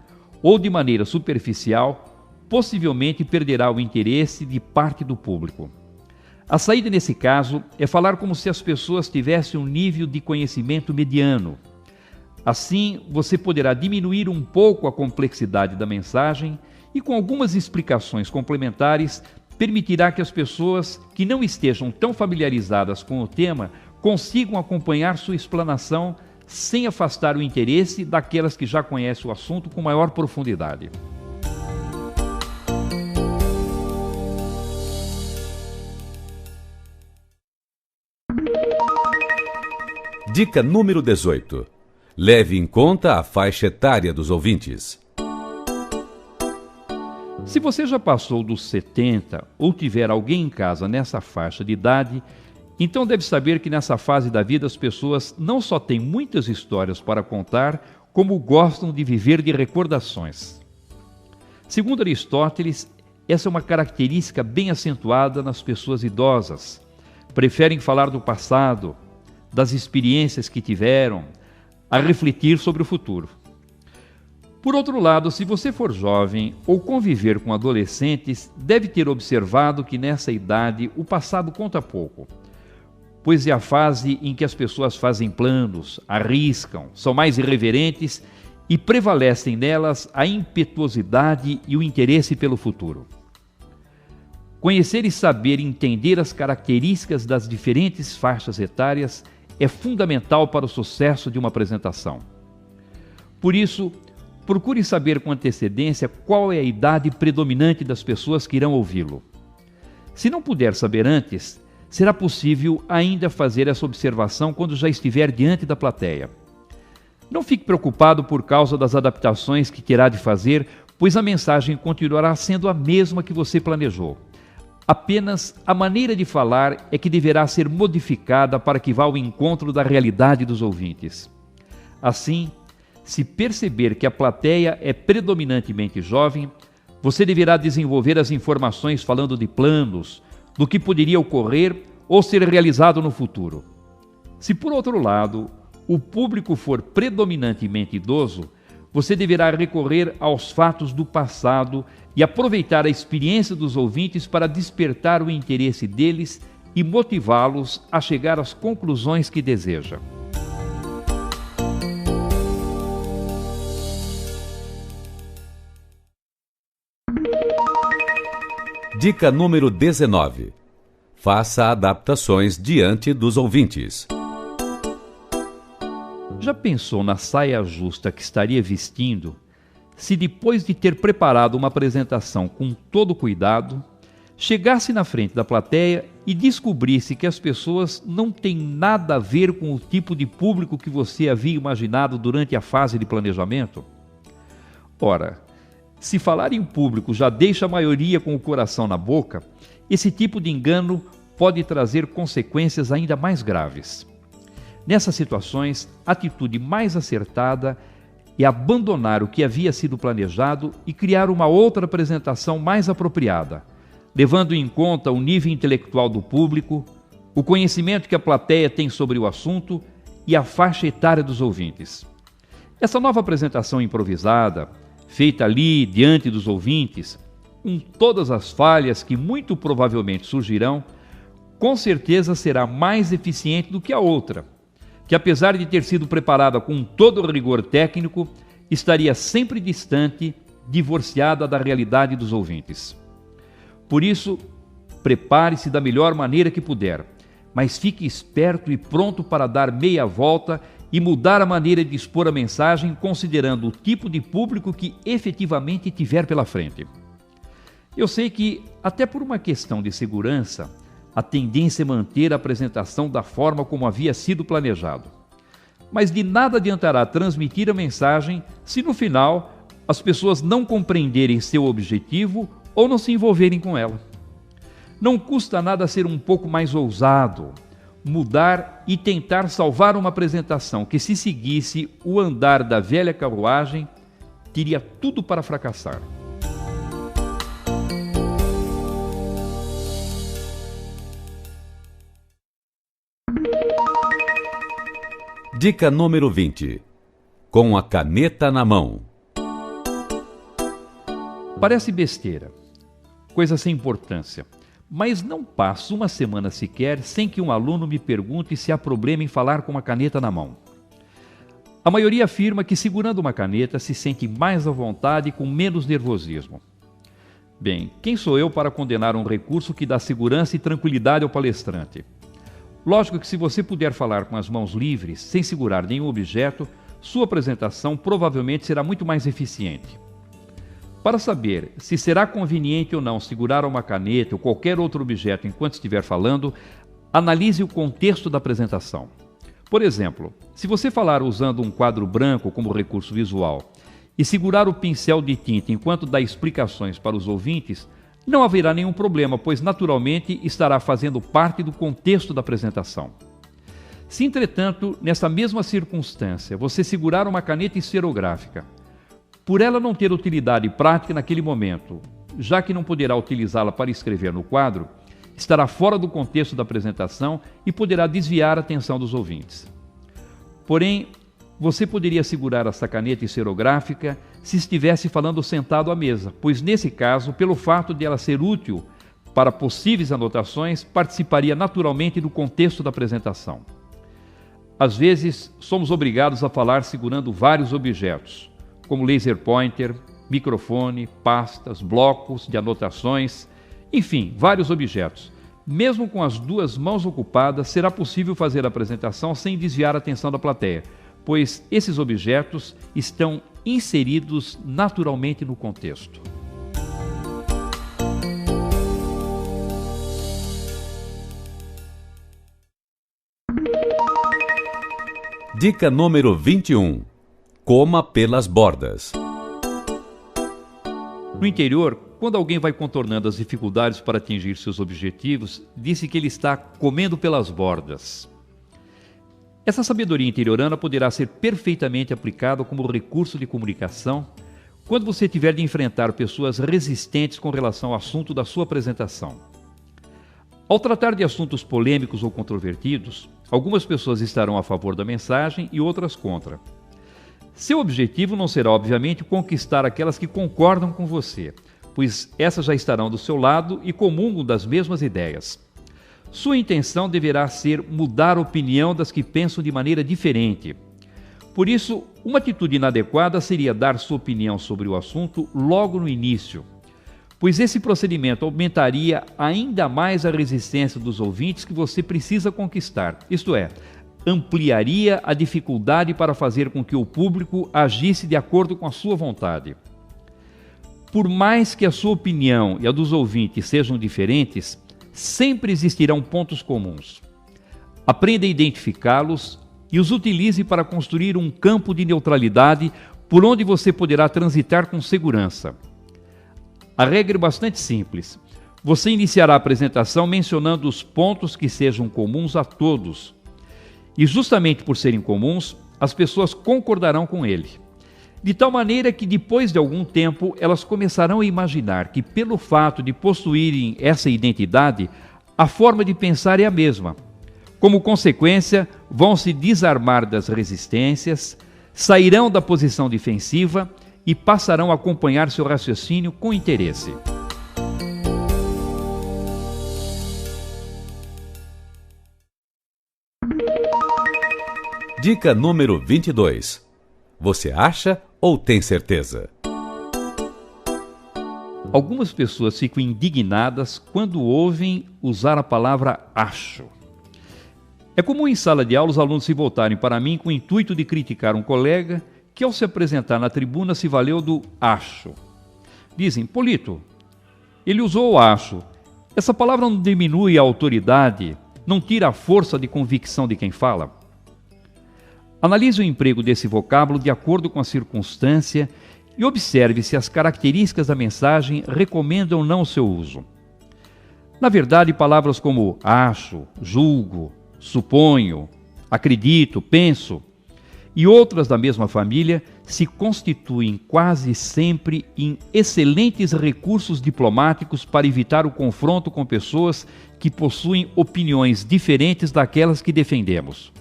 C: ou de maneira superficial, possivelmente perderá o interesse de parte do público. A saída nesse caso é falar como se as pessoas tivessem um nível de conhecimento mediano. Assim, você poderá diminuir um pouco a complexidade da mensagem e, com algumas explicações complementares, permitirá que as pessoas que não estejam tão familiarizadas com o tema consigam acompanhar sua explanação sem afastar o interesse daquelas que já conhecem o assunto com maior profundidade.
A: Dica número 18. Leve em conta a faixa etária dos ouvintes.
C: Se você já passou dos 70 ou tiver alguém em casa nessa faixa de idade, então deve saber que nessa fase da vida as pessoas não só têm muitas histórias para contar, como gostam de viver de recordações. Segundo Aristóteles, essa é uma característica bem acentuada nas pessoas idosas. Preferem falar do passado, das experiências que tiveram, a refletir sobre o futuro. Por outro lado, se você for jovem ou conviver com adolescentes, deve ter observado que nessa idade o passado conta pouco, pois é a fase em que as pessoas fazem planos, arriscam, são mais irreverentes e prevalecem nelas a impetuosidade e o interesse pelo futuro. Conhecer e saber entender as características das diferentes faixas etárias é fundamental para o sucesso de uma apresentação. Por isso, procure saber com antecedência qual é a idade predominante das pessoas que irão ouvi-lo. Se não puder saber antes, será possível ainda fazer essa observação quando já estiver diante da plateia. Não fique preocupado por causa das adaptações que terá de fazer, pois a mensagem continuará sendo a mesma que você planejou. Apenas a maneira de falar é que deverá ser modificada para que vá ao encontro da realidade dos ouvintes. Assim, se perceber que a plateia é predominantemente jovem, você deverá desenvolver as informações falando de planos, do que poderia ocorrer ou ser realizado no futuro. Se, por outro lado, o público for predominantemente idoso, você deverá recorrer aos fatos do passado e aproveitar a experiência dos ouvintes para despertar o interesse deles e motivá-los a chegar às conclusões que deseja.
A: Dica número 19. Faça adaptações diante dos ouvintes.
C: Já pensou na saia justa que estaria vestindo se depois de ter preparado uma apresentação com todo cuidado, chegasse na frente da plateia e descobrisse que as pessoas não têm nada a ver com o tipo de público que você havia imaginado durante a fase de planejamento? Ora, se falar em público já deixa a maioria com o coração na boca, esse tipo de engano pode trazer consequências ainda mais graves. Nessas situações, a atitude mais acertada é abandonar o que havia sido planejado e criar uma outra apresentação mais apropriada, levando em conta o nível intelectual do público, o conhecimento que a plateia tem sobre o assunto e a faixa etária dos ouvintes. Essa nova apresentação improvisada, feita ali diante dos ouvintes, com todas as falhas que muito provavelmente surgirão, com certeza será mais eficiente do que a outra, que apesar de ter sido preparada com todo o rigor técnico, estaria sempre distante, divorciada da realidade dos ouvintes. Por isso, prepare-se da melhor maneira que puder, mas fique esperto e pronto para dar meia volta e mudar a maneira de expor a mensagem considerando o tipo de público que efetivamente tiver pela frente. Eu sei que, até por uma questão de segurança, a tendência é manter a apresentação da forma como havia sido planejado. Mas de nada adiantará transmitir a mensagem se no final as pessoas não compreenderem seu objetivo ou não se envolverem com ela. Não custa nada ser um pouco mais ousado, mudar e tentar salvar uma apresentação que, se seguisse o andar da velha carruagem, teria tudo para fracassar.
A: Dica número 20. Com a caneta na mão.
C: Parece besteira, coisa sem importância, mas não passo uma semana sequer sem que um aluno me pergunte se há problema em falar com uma caneta na mão. A maioria afirma que segurando uma caneta se sente mais à vontade e com menos nervosismo. Bem, quem sou eu para condenar um recurso que dá segurança e tranquilidade ao palestrante? Lógico que se você puder falar com as mãos livres, sem segurar nenhum objeto, sua apresentação provavelmente será muito mais eficiente. Para saber se será conveniente ou não segurar uma caneta ou qualquer outro objeto enquanto estiver falando, analise o contexto da apresentação. Por exemplo, se você falar usando um quadro branco como recurso visual e segurar o pincel de tinta enquanto dá explicações para os ouvintes, não haverá nenhum problema, pois naturalmente estará fazendo parte do contexto da apresentação. Se, entretanto, nessa mesma circunstância, você segurar uma caneta esferográfica, por ela não ter utilidade prática naquele momento, já que não poderá utilizá-la para escrever no quadro, estará fora do contexto da apresentação e poderá desviar a atenção dos ouvintes. Porém, você poderia segurar essa caneta esferográfica se estivesse falando sentado à mesa, pois nesse caso, pelo fato de ela ser útil para possíveis anotações, participaria naturalmente do contexto da apresentação. Às vezes, somos obrigados a falar segurando vários objetos, como laser pointer, microfone, pastas, blocos de anotações, enfim, vários objetos. Mesmo com as duas mãos ocupadas, será possível fazer a apresentação sem desviar a atenção da plateia, pois esses objetos estão inseridos naturalmente no contexto.
A: Dica número 21. Coma pelas bordas.
C: No interior, quando alguém vai contornando as dificuldades para atingir seus objetivos, disse que ele está comendo pelas bordas. Essa sabedoria interiorana poderá ser perfeitamente aplicada como recurso de comunicação quando você tiver de enfrentar pessoas resistentes com relação ao assunto da sua apresentação. Ao tratar de assuntos polêmicos ou controvertidos, algumas pessoas estarão a favor da mensagem e outras contra. Seu objetivo não será, obviamente, conquistar aquelas que concordam com você, pois essas já estarão do seu lado e comungam das mesmas ideias. Sua intenção deverá ser mudar a opinião das que pensam de maneira diferente. Por isso, uma atitude inadequada seria dar sua opinião sobre o assunto logo no início, pois esse procedimento aumentaria ainda mais a resistência dos ouvintes que você precisa conquistar, isto é, ampliaria a dificuldade para fazer com que o público agisse de acordo com a sua vontade. Por mais que a sua opinião e a dos ouvintes sejam diferentes, sempre existirão pontos comuns. Aprenda a identificá-los e os utilize para construir um campo de neutralidade por onde você poderá transitar com segurança. A regra é bastante simples. Você iniciará a apresentação mencionando os pontos que sejam comuns a todos. E justamente por serem comuns, as pessoas concordarão com ele. De tal maneira que depois de algum tempo elas começarão a imaginar que pelo fato de possuírem essa identidade, a forma de pensar é a mesma. Como consequência, vão se desarmar das resistências, sairão da posição defensiva e passarão a acompanhar seu raciocínio com interesse.
A: Dica número 22. Você acha ou tem certeza?
C: Algumas pessoas ficam indignadas quando ouvem usar a palavra acho. É comum em sala de aula os alunos se voltarem para mim com o intuito de criticar um colega que, ao se apresentar na tribuna, se valeu do acho. Dizem: Polito, ele usou o acho. Essa palavra não diminui a autoridade, não tira a força de convicção de quem fala? Analise o emprego desse vocábulo de acordo com a circunstância e observe se as características da mensagem recomendam ou não o seu uso. Na verdade, palavras como acho, julgo, suponho, acredito, penso e outras da mesma família se constituem quase sempre em excelentes recursos diplomáticos para evitar o confronto com pessoas que possuem opiniões diferentes daquelas que defendemos.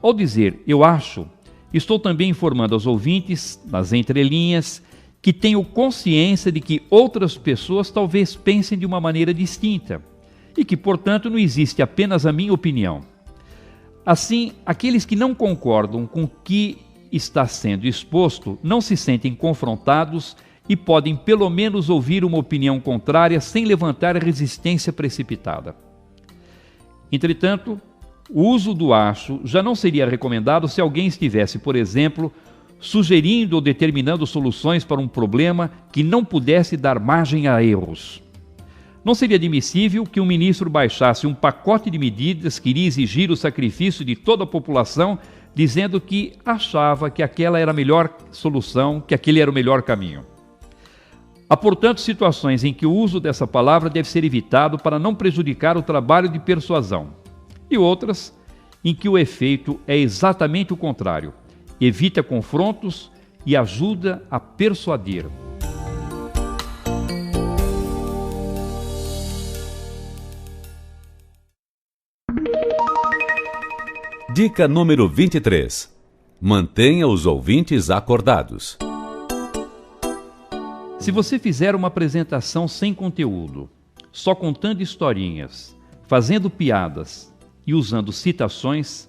C: Ao dizer eu acho, estou também informando aos ouvintes, nas entrelinhas, que tenho consciência de que outras pessoas talvez pensem de uma maneira distinta e que, portanto, não existe apenas a minha opinião. Assim, aqueles que não concordam com o que está sendo exposto não se sentem confrontados e podem pelo menos ouvir uma opinião contrária sem levantar resistência precipitada. Entretanto, o uso do acho já não seria recomendado se alguém estivesse, por exemplo, sugerindo ou determinando soluções para um problema que não pudesse dar margem a erros. Não seria admissível que um ministro baixasse um pacote de medidas que iria exigir o sacrifício de toda a população, dizendo que achava que aquela era a melhor solução, que aquele era o melhor caminho. Há, portanto, situações em que o uso dessa palavra deve ser evitado para não prejudicar o trabalho de persuasão, e outras em que o efeito é exatamente o contrário, evita confrontos e ajuda a persuadir.
A: Dica número 23. Mantenha os ouvintes acordados.
C: Se você fizer uma apresentação sem conteúdo, só contando historinhas, fazendo piadas e usando citações,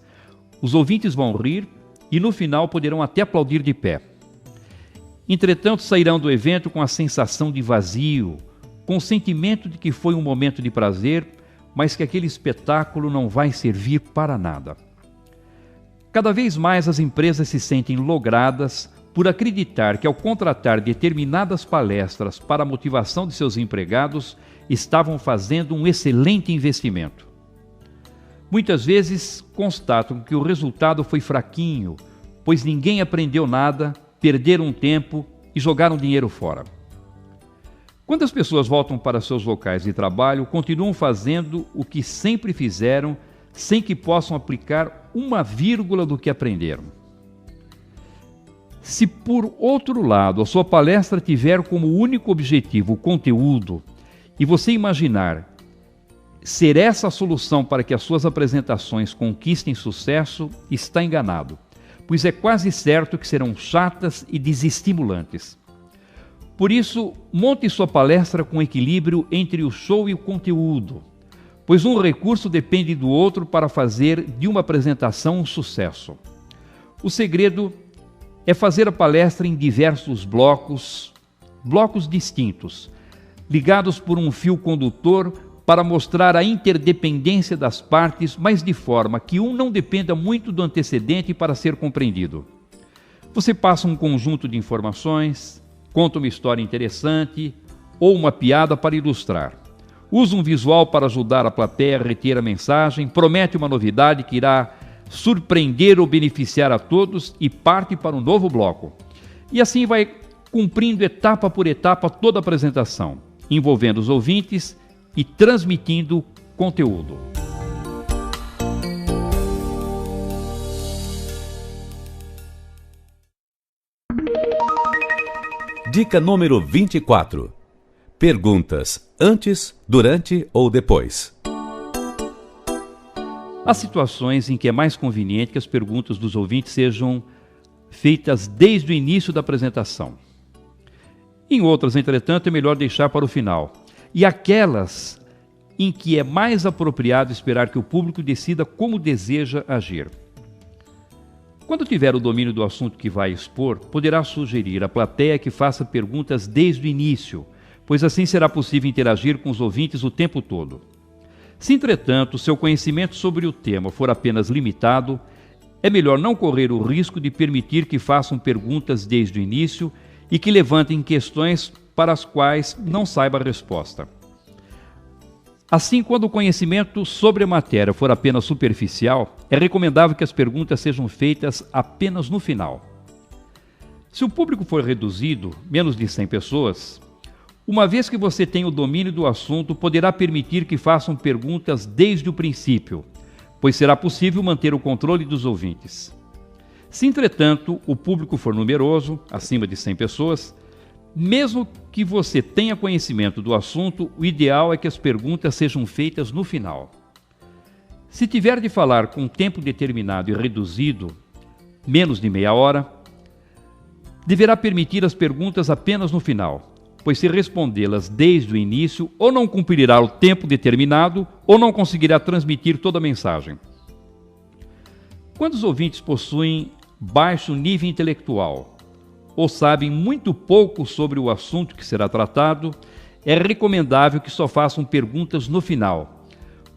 C: os ouvintes vão rir e no final poderão até aplaudir de pé. Entretanto, sairão do evento com a sensação de vazio, com o sentimento de que foi um momento de prazer, mas que aquele espetáculo não vai servir para nada. Cada vez mais as empresas se sentem logradas por acreditar que, ao contratar determinadas palestras para a motivação de seus empregados, estavam fazendo um excelente investimento. Muitas vezes constatam que o resultado foi fraquinho, pois ninguém aprendeu nada, perderam tempo e jogaram dinheiro fora. Quando as pessoas voltam para seus locais de trabalho, continuam fazendo o que sempre fizeram, sem que possam aplicar uma vírgula do que aprenderam. Se, por outro lado, a sua palestra tiver como único objetivo o conteúdo e você imaginar ser essa a solução para que as suas apresentações conquistem sucesso, está enganado, pois é quase certo que serão chatas e desestimulantes. Por isso, monte sua palestra com equilíbrio entre o show e o conteúdo, pois um recurso depende do outro para fazer de uma apresentação um sucesso. O segredo é fazer a palestra em diversos blocos distintos, ligados por um fio condutor para mostrar a interdependência das partes, mas de forma que um não dependa muito do antecedente para ser compreendido. Você passa um conjunto de informações, conta uma história interessante ou uma piada para ilustrar. Usa um visual para ajudar a plateia a reter a mensagem, promete uma novidade que irá surpreender ou beneficiar a todos e parte para um novo bloco. E assim vai cumprindo etapa por etapa toda a apresentação, envolvendo os ouvintes e transmitindo conteúdo.
A: Dica número 24. Perguntas antes, durante ou depois.
C: Há situações em que é mais conveniente que as perguntas dos ouvintes sejam feitas desde o início da apresentação. Em outras, entretanto, é melhor deixar para o final. E aquelas em que é mais apropriado esperar que o público decida como deseja agir. Quando tiver o domínio do assunto que vai expor, poderá sugerir à plateia que faça perguntas desde o início, pois assim será possível interagir com os ouvintes o tempo todo. Se, entretanto, seu conhecimento sobre o tema for apenas limitado, é melhor não correr o risco de permitir que façam perguntas desde o início e que levantem questões para as quais não saiba a resposta. Assim, quando o conhecimento sobre a matéria for apenas superficial, é recomendável que as perguntas sejam feitas apenas no final. Se o público for reduzido, menos de 100 pessoas, uma vez que você tem o domínio do assunto, poderá permitir que façam perguntas desde o princípio, pois será possível manter o controle dos ouvintes. Se, entretanto, o público for numeroso, acima de 100 pessoas, mesmo que você tenha conhecimento do assunto, o ideal é que as perguntas sejam feitas no final. Se tiver de falar com tempo determinado e reduzido, menos de meia hora, deverá permitir as perguntas apenas no final, pois se respondê-las desde o início, ou não cumprirá o tempo determinado, ou não conseguirá transmitir toda a mensagem. Quando os ouvintes possuem baixo nível intelectual, ou sabem muito pouco sobre o assunto que será tratado, é recomendável que só façam perguntas no final,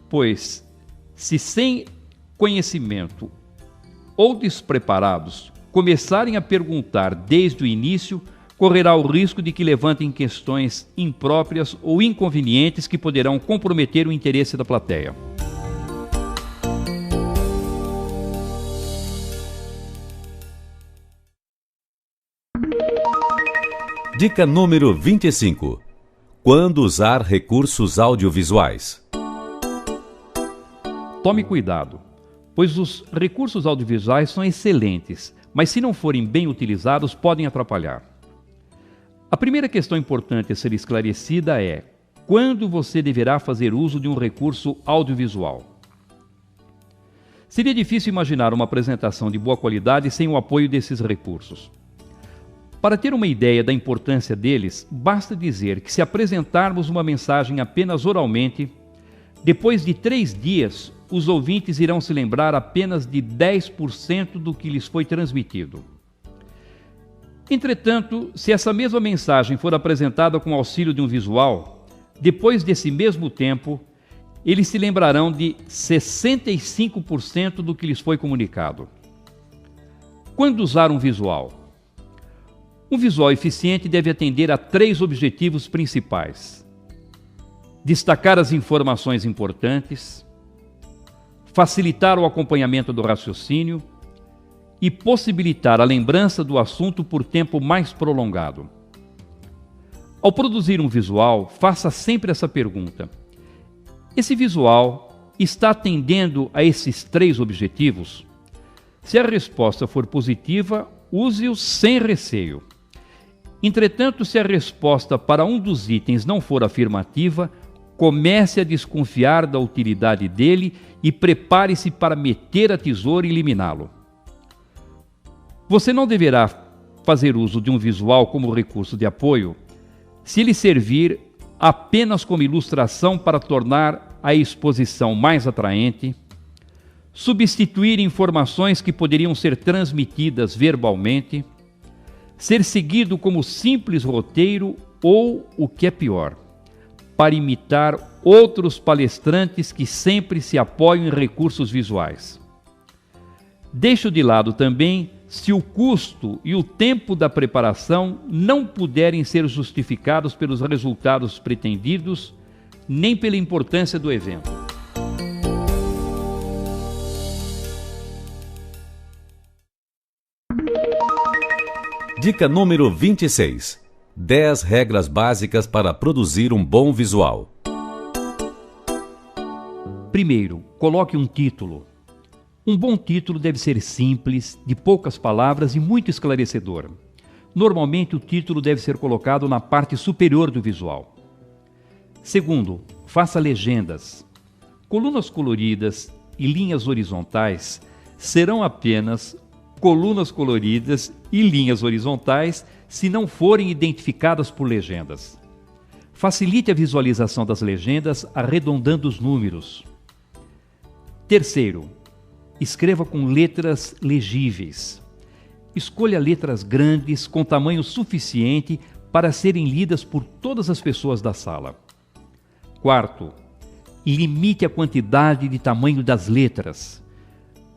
C: pois, se sem conhecimento ou despreparados começarem a perguntar desde o início, correrá o risco de que levantem questões impróprias ou inconvenientes que poderão comprometer o interesse da plateia.
A: Dica número 25. Quando usar recursos audiovisuais?
C: Tome cuidado, pois os recursos audiovisuais são excelentes, mas se não forem bem utilizados, podem atrapalhar. A primeira questão importante a ser esclarecida é: quando você deverá fazer uso de um recurso audiovisual? Seria difícil imaginar uma apresentação de boa qualidade sem o apoio desses recursos. Para ter uma ideia da importância deles, basta dizer que se apresentarmos uma mensagem apenas oralmente, depois de 3 dias, os ouvintes irão se lembrar apenas de 10% do que lhes foi transmitido. Entretanto, se essa mesma mensagem for apresentada com o auxílio de um visual, depois desse mesmo tempo, eles se lembrarão de 65% do que lhes foi comunicado. Quando usar um visual? Um visual eficiente deve atender a 3 objetivos principais: destacar as informações importantes, facilitar o acompanhamento do raciocínio e possibilitar a lembrança do assunto por tempo mais prolongado. Ao produzir um visual, faça sempre essa pergunta: esse visual está atendendo a esses 3 objetivos? Se a resposta for positiva, use-o sem receio. Entretanto, se a resposta para um dos itens não for afirmativa, comece a desconfiar da utilidade dele e prepare-se para meter a tesoura e eliminá-lo. Você não deverá fazer uso de um visual como recurso de apoio se ele servir apenas como ilustração para tornar a exposição mais atraente, substituir informações que poderiam ser transmitidas verbalmente, ser seguido como simples roteiro ou, o que é pior, para imitar outros palestrantes que sempre se apoiam em recursos visuais. Deixo de lado também se o custo e o tempo da preparação não puderem ser justificados pelos resultados pretendidos, nem pela importância do evento.
A: Dica número 26. 10 regras básicas para produzir um bom visual.
C: Primeiro, coloque um título. Um bom título deve ser simples, de poucas palavras e muito esclarecedor. Normalmente, o título deve ser colocado na parte superior do visual. Segundo, faça legendas. Colunas coloridas e linhas horizontais serão apenas colunas coloridas e linhas horizontais se não forem identificadas por legendas. Facilite a visualização das legendas arredondando os números. Terceiro, escreva com letras legíveis. Escolha letras grandes com tamanho suficiente para serem lidas por todas as pessoas da sala. Quarto, limite a quantidade de tamanho das letras.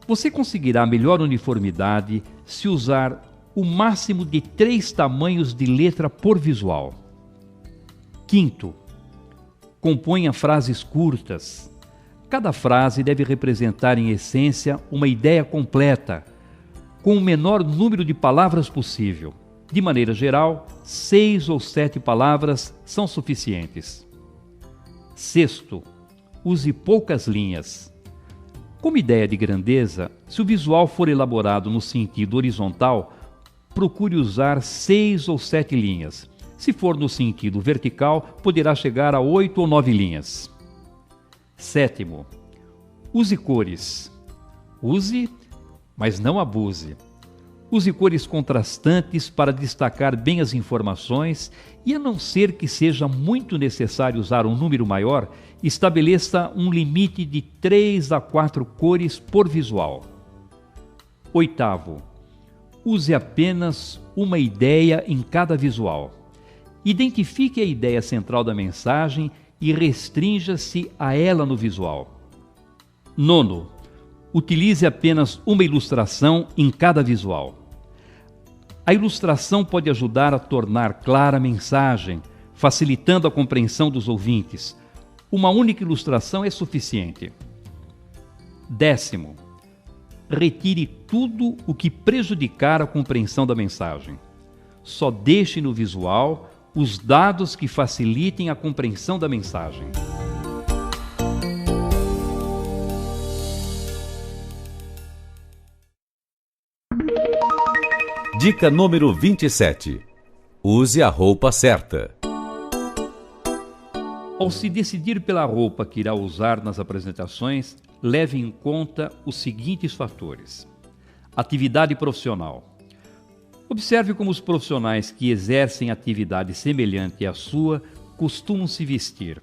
C: Você conseguirá melhor uniformidade se usar o máximo de 3 tamanhos de letra por visual. Quinto, componha frases curtas. Cada frase deve representar, em essência, uma ideia completa, com o menor número de palavras possível. De maneira geral, 6 ou 7 palavras são suficientes. Sexto, use poucas linhas. Como ideia de grandeza, se o visual for elaborado no sentido horizontal, procure usar 6 ou 7 linhas. Se for no sentido vertical, poderá chegar a 8 ou 9 linhas. Sétimo, use cores. Use, mas não abuse. Use cores contrastantes para destacar bem as informações e, a não ser que seja muito necessário usar um número maior, estabeleça um limite de 3 a 4 cores por visual. Oitavo, use apenas uma ideia em cada visual. Identifique a ideia central da mensagem e restrinja-se a ela no visual. Nono, utilize apenas uma ilustração em cada visual. A ilustração pode ajudar a tornar clara a mensagem, facilitando a compreensão dos ouvintes. Uma única ilustração é suficiente. Décimo, retire tudo o que prejudicar a compreensão da mensagem. Só deixe no visual os dados que facilitem a compreensão da mensagem.
A: Dica número 27. Use a roupa certa.
C: Ao se decidir pela roupa que irá usar nas apresentações, leve em conta os seguintes fatores. Atividade profissional. Observe como os profissionais que exercem atividade semelhante à sua costumam se vestir.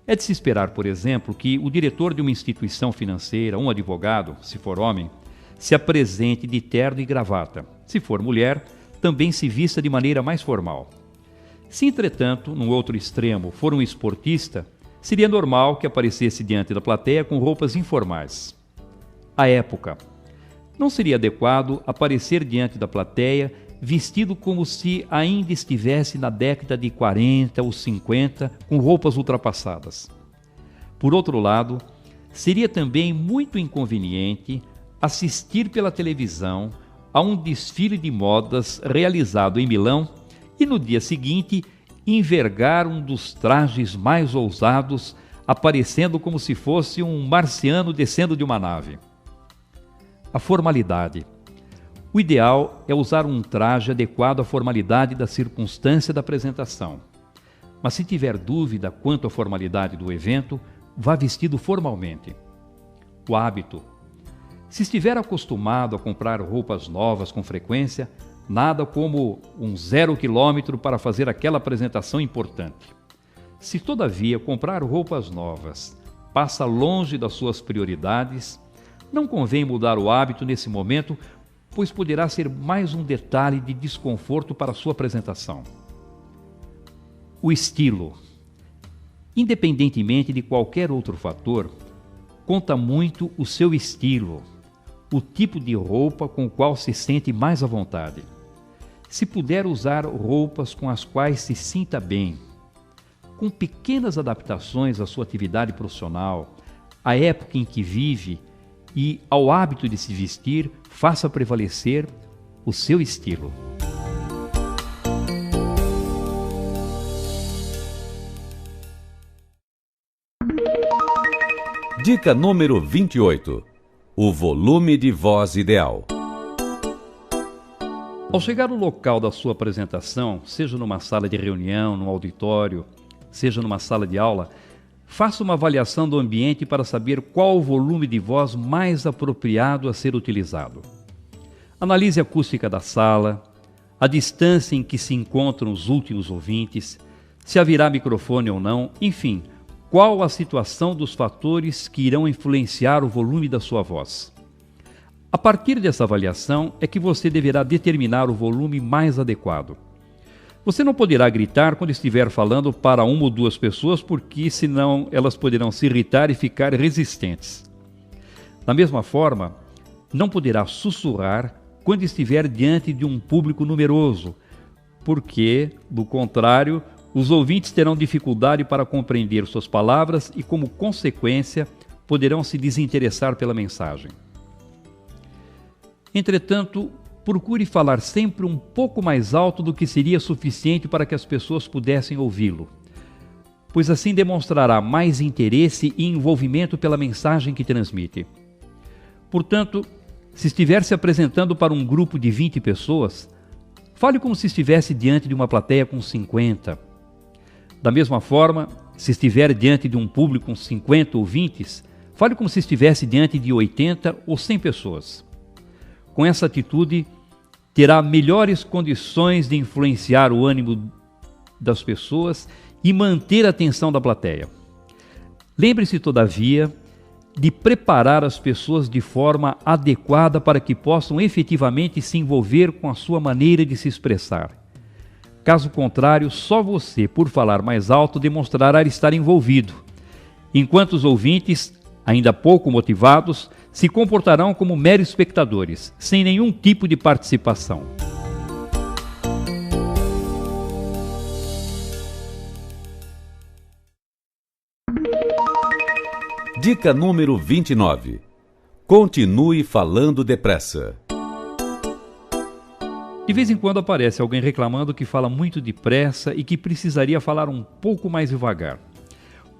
C: É de se esperar, por exemplo, que o diretor de uma instituição financeira, um advogado, se for homem, se apresente de terno e gravata. Se for mulher, também se vista de maneira mais formal. Se, entretanto, num outro extremo, for um esportista, seria normal que aparecesse diante da plateia com roupas informais. À época, não seria adequado aparecer diante da plateia vestido como se ainda estivesse na década de 40 ou 50, com roupas ultrapassadas. Por outro lado, seria também muito inconveniente assistir pela televisão a um desfile de modas realizado em Milão e no dia seguinte envergar um dos trajes mais ousados, aparecendo como se fosse um marciano descendo de uma nave. A formalidade. O ideal é usar um traje adequado à formalidade da circunstância da apresentação. Mas se tiver dúvida quanto à formalidade do evento, vá vestido formalmente. O hábito. Se estiver acostumado a comprar roupas novas com frequência, nada como um 0 quilômetro para fazer aquela apresentação importante. Se, todavia, comprar roupas novas passa longe das suas prioridades, não convém mudar o hábito nesse momento, pois poderá ser mais um detalhe de desconforto para a sua apresentação. O estilo. Independentemente de qualquer outro fator, conta muito o seu estilo, o tipo de roupa com o qual se sente mais à vontade. Se puder usar roupas com as quais se sinta bem, com pequenas adaptações à sua atividade profissional, à época em que vive e ao hábito de se vestir, faça prevalecer o seu estilo.
A: Dica número 28. O volume de voz ideal.
C: Ao chegar no local da sua apresentação, seja numa sala de reunião, num auditório, seja numa sala de aula, faça uma avaliação do ambiente para saber qual o volume de voz mais apropriado a ser utilizado. Analise a acústica da sala, a distância em que se encontram os últimos ouvintes, se haverá microfone ou não, enfim, qual a situação dos fatores que irão influenciar o volume da sua voz. A partir dessa avaliação é que você deverá determinar o volume mais adequado. Você não poderá gritar quando estiver falando para uma ou duas pessoas, porque senão elas poderão se irritar e ficar resistentes. Da mesma forma, não poderá sussurrar quando estiver diante de um público numeroso, porque, do contrário, os ouvintes terão dificuldade para compreender suas palavras e, como consequência, poderão se desinteressar pela mensagem. Entretanto, procure falar sempre um pouco mais alto do que seria suficiente para que as pessoas pudessem ouvi-lo, pois assim demonstrará mais interesse e envolvimento pela mensagem que transmite. Portanto, se estiver se apresentando para um grupo de 20 pessoas, fale como se estivesse diante de uma plateia com 50. Da mesma forma, se estiver diante de um público com 50 ouvintes, fale como se estivesse diante de 80 ou 100 pessoas. Com essa atitude, terá melhores condições de influenciar o ânimo das pessoas e manter a atenção da plateia. Lembre-se, todavia, de preparar as pessoas de forma adequada para que possam efetivamente se envolver com a sua maneira de se expressar. Caso contrário, só você, por falar mais alto, demonstrará estar envolvido, enquanto os ouvintes, ainda pouco motivados, se comportarão como meros espectadores, sem nenhum tipo de participação.
A: Dica número 29. Continue falando depressa.
C: De vez em quando aparece alguém reclamando que fala muito depressa e que precisaria falar um pouco mais devagar.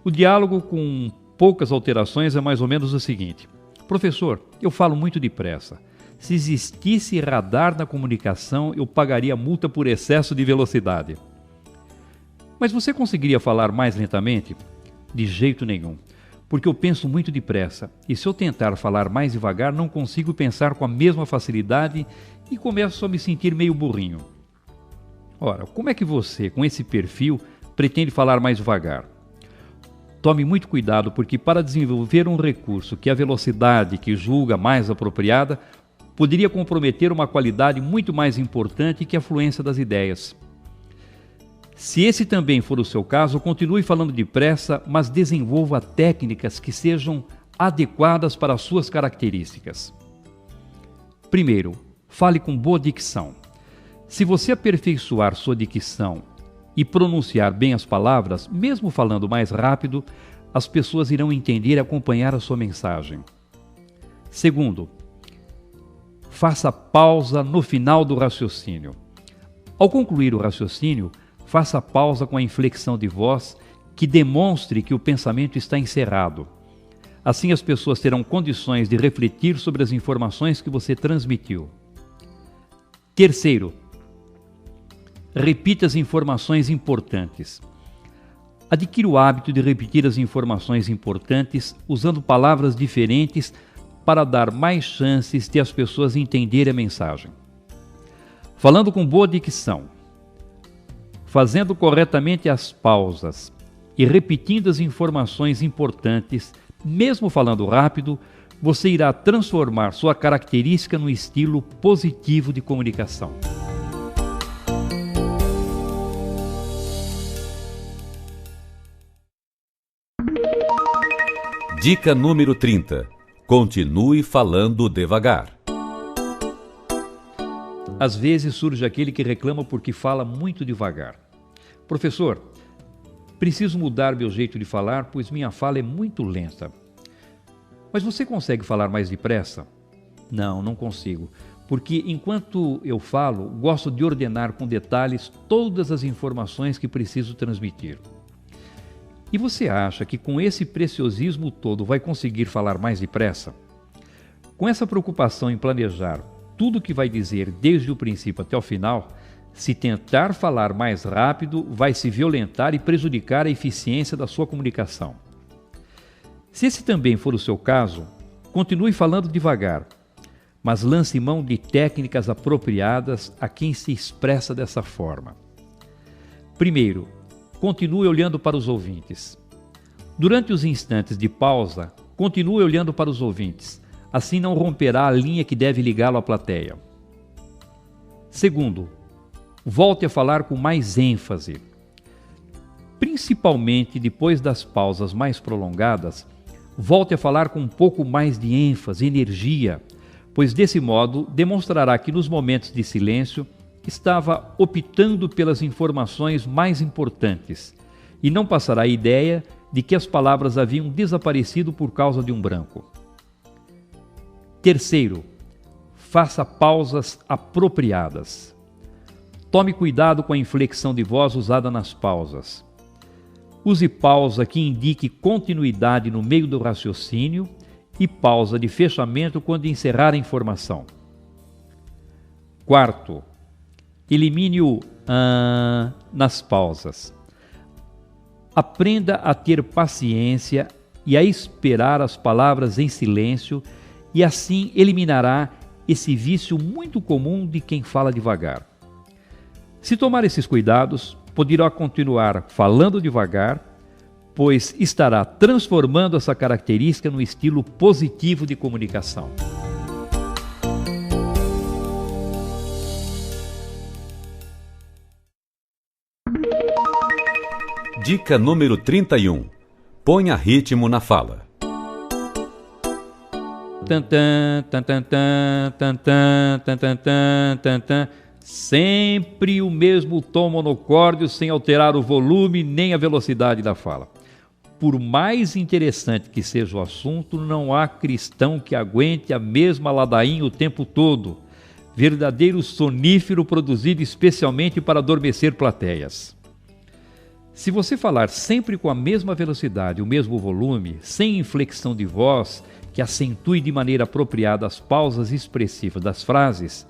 C: O diálogo com poucas alterações é mais ou menos o seguinte: professor, eu falo muito depressa. Se existisse radar na comunicação, eu pagaria multa por excesso de velocidade. Mas você conseguiria falar mais lentamente? De jeito nenhum, porque eu penso muito depressa, e se eu tentar falar mais devagar, não consigo pensar com a mesma facilidade e começo a me sentir meio burrinho. Ora, como é que você, com esse perfil, pretende falar mais devagar? Tome muito cuidado, porque para desenvolver um recurso que a velocidade que julga mais apropriada, poderia comprometer uma qualidade muito mais importante que a fluência das ideias. Se esse também for o seu caso, continue falando depressa, mas desenvolva técnicas que sejam adequadas para as suas características. Primeiro, fale com boa dicção. Se você aperfeiçoar sua dicção e pronunciar bem as palavras, mesmo falando mais rápido, as pessoas irão entender e acompanhar a sua mensagem. Segundo, faça pausa no final do raciocínio. Ao concluir o raciocínio, faça pausa com a inflexão de voz que demonstre que o pensamento está encerrado. Assim as pessoas terão condições de refletir sobre as informações que você transmitiu. Terceiro, repita as informações importantes. Adquira o hábito de repetir as informações importantes usando palavras diferentes para dar mais chances de as pessoas entenderem a mensagem. Falando com boa dicção, fazendo corretamente as pausas e repetindo as informações importantes, mesmo falando rápido, você irá transformar sua característica no estilo positivo de comunicação.
A: Dica número 30. Continue falando devagar.
C: Às vezes surge aquele que reclama porque fala muito devagar. Professor, preciso mudar meu jeito de falar, pois minha fala é muito lenta. Mas você consegue falar mais depressa? Não, não consigo, porque enquanto eu falo, gosto de ordenar com detalhes todas as informações que preciso transmitir. E você acha que com esse preciosismo todo vai conseguir falar mais depressa? Com essa preocupação em planejar tudo o que vai dizer desde o princípio até o final, se tentar falar mais rápido, vai se violentar e prejudicar a eficiência da sua comunicação. Se esse também for o seu caso, continue falando devagar, mas lance mão de técnicas apropriadas a quem se expressa dessa forma. Primeiro, continue olhando para os ouvintes. Durante os instantes de pausa, continue olhando para os ouvintes, assim não romperá a linha que deve ligá-lo à plateia. Segundo, volte a falar com mais ênfase. Principalmente depois das pausas mais prolongadas, volte a falar com um pouco mais de ênfase, energia, pois desse modo demonstrará que nos momentos de silêncio estava optando pelas informações mais importantes e não passará a ideia de que as palavras haviam desaparecido por causa de um branco. Terceiro, faça pausas apropriadas. Tome cuidado com a inflexão de voz usada nas pausas. Use pausa que indique continuidade no meio do raciocínio e pausa de fechamento quando encerrar a informação. Quarto, elimine o nas pausas. Aprenda a ter paciência e a esperar as palavras em silêncio e assim eliminará esse vício muito comum de quem fala devagar. Se tomar esses cuidados, poderá continuar falando devagar, pois estará transformando essa característica no estilo positivo de comunicação.
A: Dica número 31. Ponha ritmo na fala.
C: Tantã, tantantã, tantã, tantantã, tantã. Sempre o mesmo tom monocórdio, sem alterar o volume nem a velocidade da fala. Por mais interessante que seja o assunto, não há cristão que aguente a mesma ladainha o tempo todo. Verdadeiro sonífero produzido especialmente para adormecer plateias. Se você falar sempre com a mesma velocidade, o mesmo volume, sem inflexão de voz, que acentue de maneira apropriada as pausas expressivas das frases,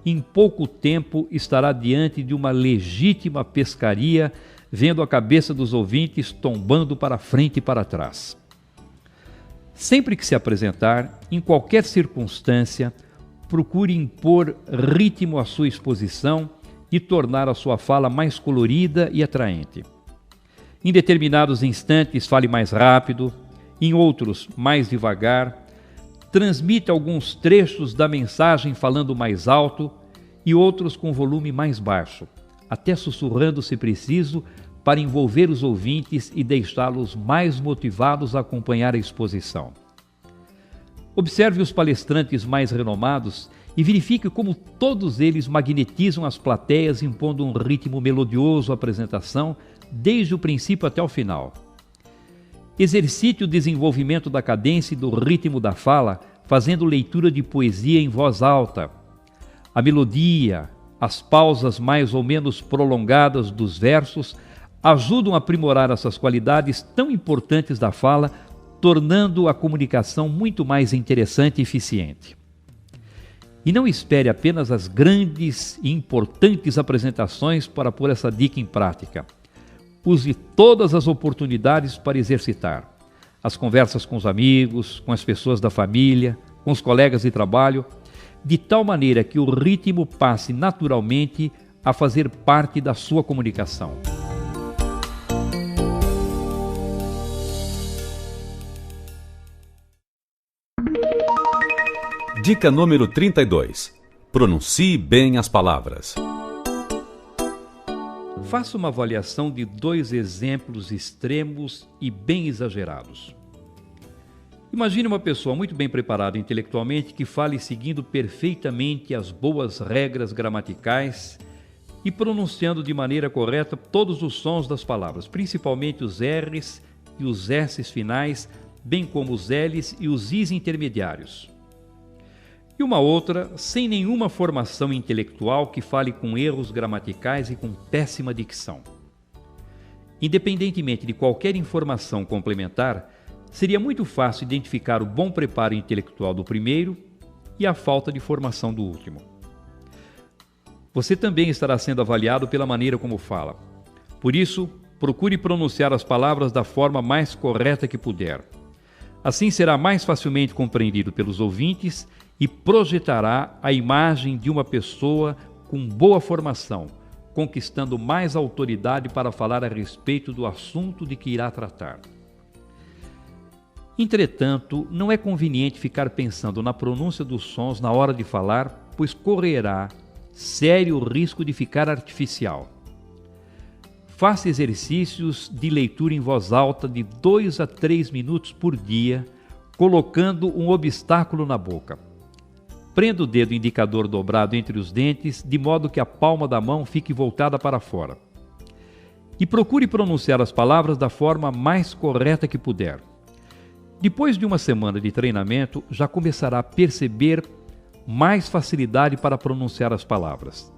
C: em pouco tempo estará diante de uma legítima pescaria, vendo a cabeça dos ouvintes tombando para frente e para trás. Sempre que se apresentar, em qualquer circunstância, procure impor ritmo à sua exposição e tornar a sua fala mais colorida e atraente. Em determinados instantes, fale mais rápido, em outros, mais devagar. Transmita alguns trechos da mensagem falando mais alto e outros com volume mais baixo, até sussurrando se preciso, para envolver os ouvintes e deixá-los mais motivados a acompanhar a exposição. Observe os palestrantes mais renomados e verifique como todos eles magnetizam as plateias impondo um ritmo melodioso à apresentação, desde o princípio até o final. Exercite o desenvolvimento da cadência e do ritmo da fala, fazendo leitura de poesia em voz alta. A melodia, as pausas mais ou menos prolongadas dos versos ajudam a aprimorar essas qualidades tão importantes da fala, tornando a comunicação muito mais interessante e eficiente. E não espere apenas as grandes e importantes apresentações para pôr essa dica em prática. Use todas as oportunidades para exercitar. As conversas com os amigos, com as pessoas da família, com os colegas de trabalho, de tal maneira que o ritmo passe naturalmente a fazer parte da sua comunicação.
A: Dica número 32. Pronuncie bem as palavras.
C: Faça uma avaliação de 2 exemplos extremos e bem exagerados. Imagine uma pessoa muito bem preparada intelectualmente que fale seguindo perfeitamente as boas regras gramaticais e pronunciando de maneira correta todos os sons das palavras, principalmente os R's e os S's finais, bem como os L's e os I's intermediários. E uma outra, sem nenhuma formação intelectual, que fale com erros gramaticais e com péssima dicção. Independentemente de qualquer informação complementar, seria muito fácil identificar o bom preparo intelectual do primeiro e a falta de formação do último. Você também estará sendo avaliado pela maneira como fala. Por isso, procure pronunciar as palavras da forma mais correta que puder. Assim será mais facilmente compreendido pelos ouvintes e projetará a imagem de uma pessoa com boa formação, conquistando mais autoridade para falar a respeito do assunto de que irá tratar. Entretanto, não é conveniente ficar pensando na pronúncia dos sons na hora de falar, pois correrá sério risco de ficar artificial. Faça exercícios de leitura em voz alta de 2 a 3 minutos por dia, colocando um obstáculo na boca. Prenda o dedo indicador dobrado entre os dentes, de modo que a palma da mão fique voltada para fora. E procure pronunciar as palavras da forma mais correta que puder. Depois de uma semana de treinamento, já começará a perceber mais facilidade para pronunciar as palavras.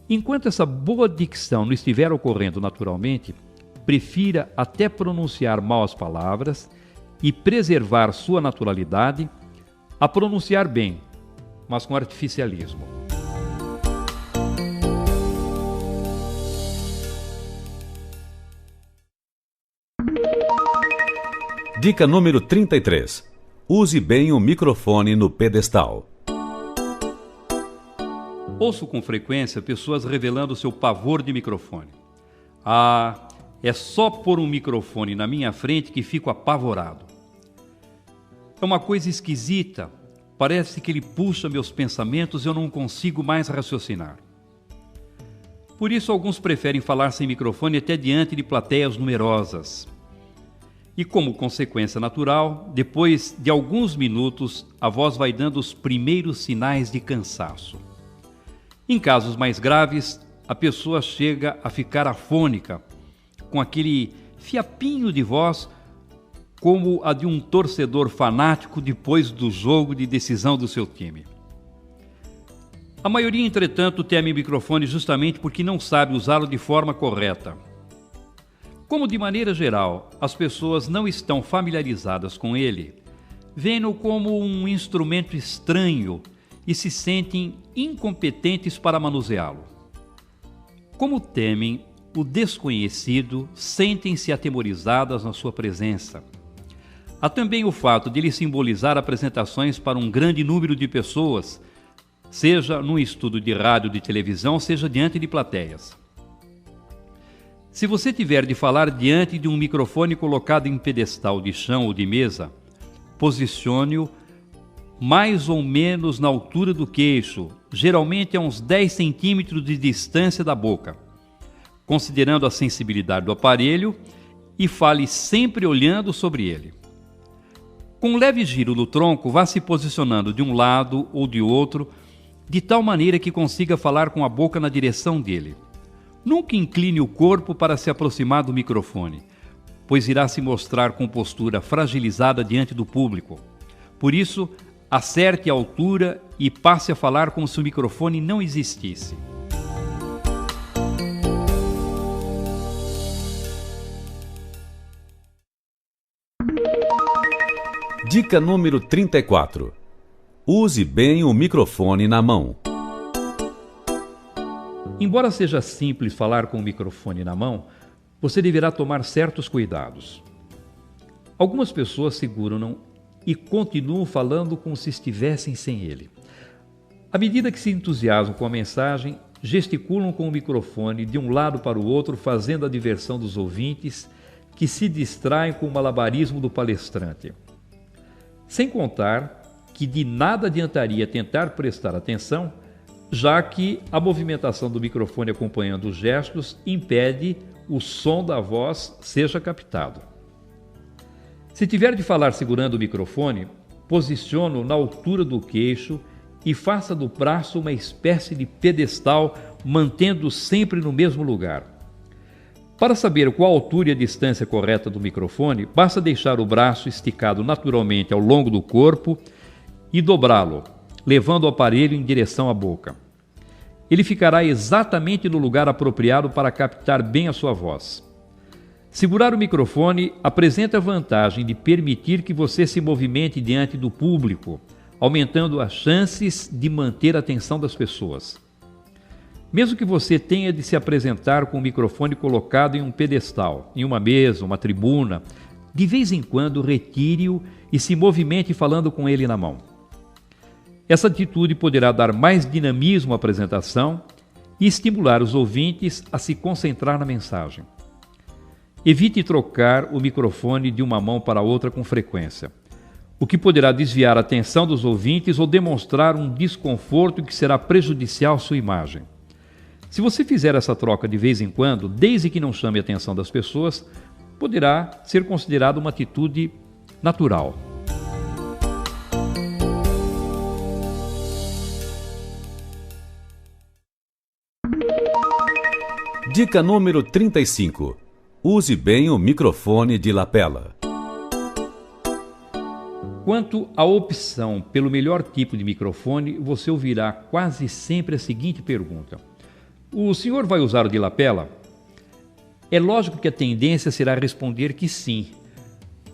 C: Enquanto essa boa dicção não estiver ocorrendo naturalmente, prefira até pronunciar mal as palavras e preservar sua naturalidade a pronunciar bem, mas com artificialismo.
A: Dica número 33. Use bem o microfone no pedestal.
C: Ouço com frequência pessoas revelando seu pavor de microfone. É só pôr um microfone na minha frente que fico apavorado. É uma coisa esquisita. Parece que ele puxa meus pensamentos e eu não consigo mais raciocinar. Por isso, alguns preferem falar sem microfone até diante de plateias numerosas. E como consequência natural, depois de alguns minutos, a voz vai dando os primeiros sinais de cansaço. Em casos mais graves, a pessoa chega a ficar afônica, com aquele fiapinho de voz como a de um torcedor fanático depois do jogo de decisão do seu time. A maioria, entretanto, teme o microfone justamente porque não sabe usá-lo de forma correta. Como, de maneira geral, as pessoas não estão familiarizadas com ele, veem-no como um instrumento estranho e se sentem incompetentes para manuseá-lo. Como temem o desconhecido, sentem-se atemorizadas na sua presença. Há também o fato de ele simbolizar apresentações para um grande número de pessoas, seja num estudo de rádio ou de televisão, seja diante de plateias. Se você tiver de falar diante de um microfone colocado em pedestal de chão ou de mesa, posicione-o mais ou menos na altura do queixo, geralmente a uns 10 centímetros de distância da boca, considerando a sensibilidade do aparelho, e fale sempre olhando sobre ele. Com um leve giro do tronco, vá se posicionando de um lado ou de outro, de tal maneira que consiga falar com a boca na direção dele. Nunca incline o corpo para se aproximar do microfone, pois irá se mostrar com postura fragilizada diante do público. Por isso, acerte a altura e passe a falar como se o microfone não existisse.
A: Dica número 34. Use bem o microfone na mão.
C: Embora seja simples falar com o microfone na mão, você deverá tomar certos cuidados. Algumas pessoas seguram-no e continuam falando como se estivessem sem ele. À medida que se entusiasmam com a mensagem, gesticulam com o microfone de um lado para o outro, fazendo a diversão dos ouvintes, que se distraem com o malabarismo do palestrante. Sem contar que de nada adiantaria tentar prestar atenção, já que a movimentação do microfone acompanhando os gestos impede o som da voz seja captado. Se tiver de falar segurando o microfone, posicione-o na altura do queixo e faça do braço uma espécie de pedestal, mantendo-o sempre no mesmo lugar. Para saber qual a altura e a distância correta do microfone, basta deixar o braço esticado naturalmente ao longo do corpo e dobrá-lo, levando o aparelho em direção à boca. Ele ficará exatamente no lugar apropriado para captar bem a sua voz. Segurar o microfone apresenta a vantagem de permitir que você se movimente diante do público, aumentando as chances de manter a atenção das pessoas. Mesmo que você tenha de se apresentar com o microfone colocado em um pedestal, em uma mesa, uma tribuna, de vez em quando retire-o e se movimente falando com ele na mão. Essa atitude poderá dar mais dinamismo à apresentação e estimular os ouvintes a se concentrar na mensagem. Evite trocar o microfone de uma mão para outra com frequência. o que poderá desviar a atenção dos ouvintes ou demonstrar um desconforto que será prejudicial à sua imagem. Se você fizer essa troca de vez em quando, desde que não chame a atenção das pessoas, poderá ser considerado uma atitude natural.
A: Dica número 35. Use bem o microfone de lapela.
C: Quanto à opção pelo melhor tipo de microfone, você ouvirá quase sempre a seguinte pergunta: o senhor vai usar o de lapela? É lógico que a tendência será responder que sim,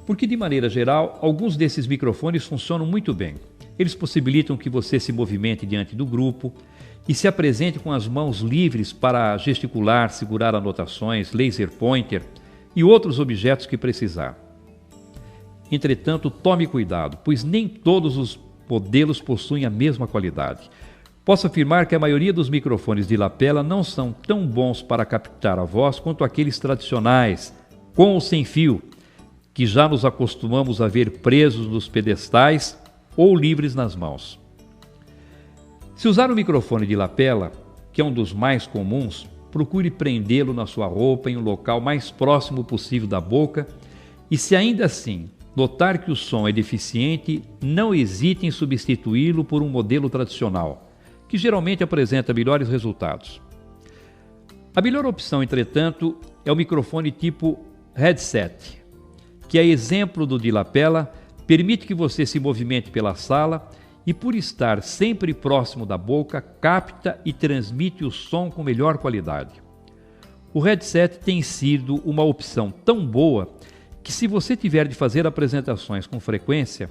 C: porque de maneira geral, alguns desses microfones funcionam muito bem. Eles possibilitam que você se movimente diante do grupo e se apresente com as mãos livres para gesticular, segurar anotações, laser pointer e outros objetos que precisar. Entretanto, tome cuidado, pois nem todos os modelos possuem a mesma qualidade. Posso afirmar que a maioria dos microfones de lapela não são tão bons para captar a voz quanto aqueles tradicionais, com ou sem fio, que já nos acostumamos a ver presos nos pedestais ou livres nas mãos. Se usar um microfone de lapela, que é um dos mais comuns, procure prendê-lo na sua roupa em um local mais próximo possível da boca e, se ainda assim notar que o som é deficiente, não hesite em substituí-lo por um modelo tradicional, que geralmente apresenta melhores resultados. A melhor opção, entretanto, é o microfone tipo headset, que, a exemplo do de lapela, permite que você se movimente pela sala e, por estar sempre próximo da boca, capta e transmite o som com melhor qualidade. O headset tem sido uma opção tão boa que, se você tiver de fazer apresentações com frequência,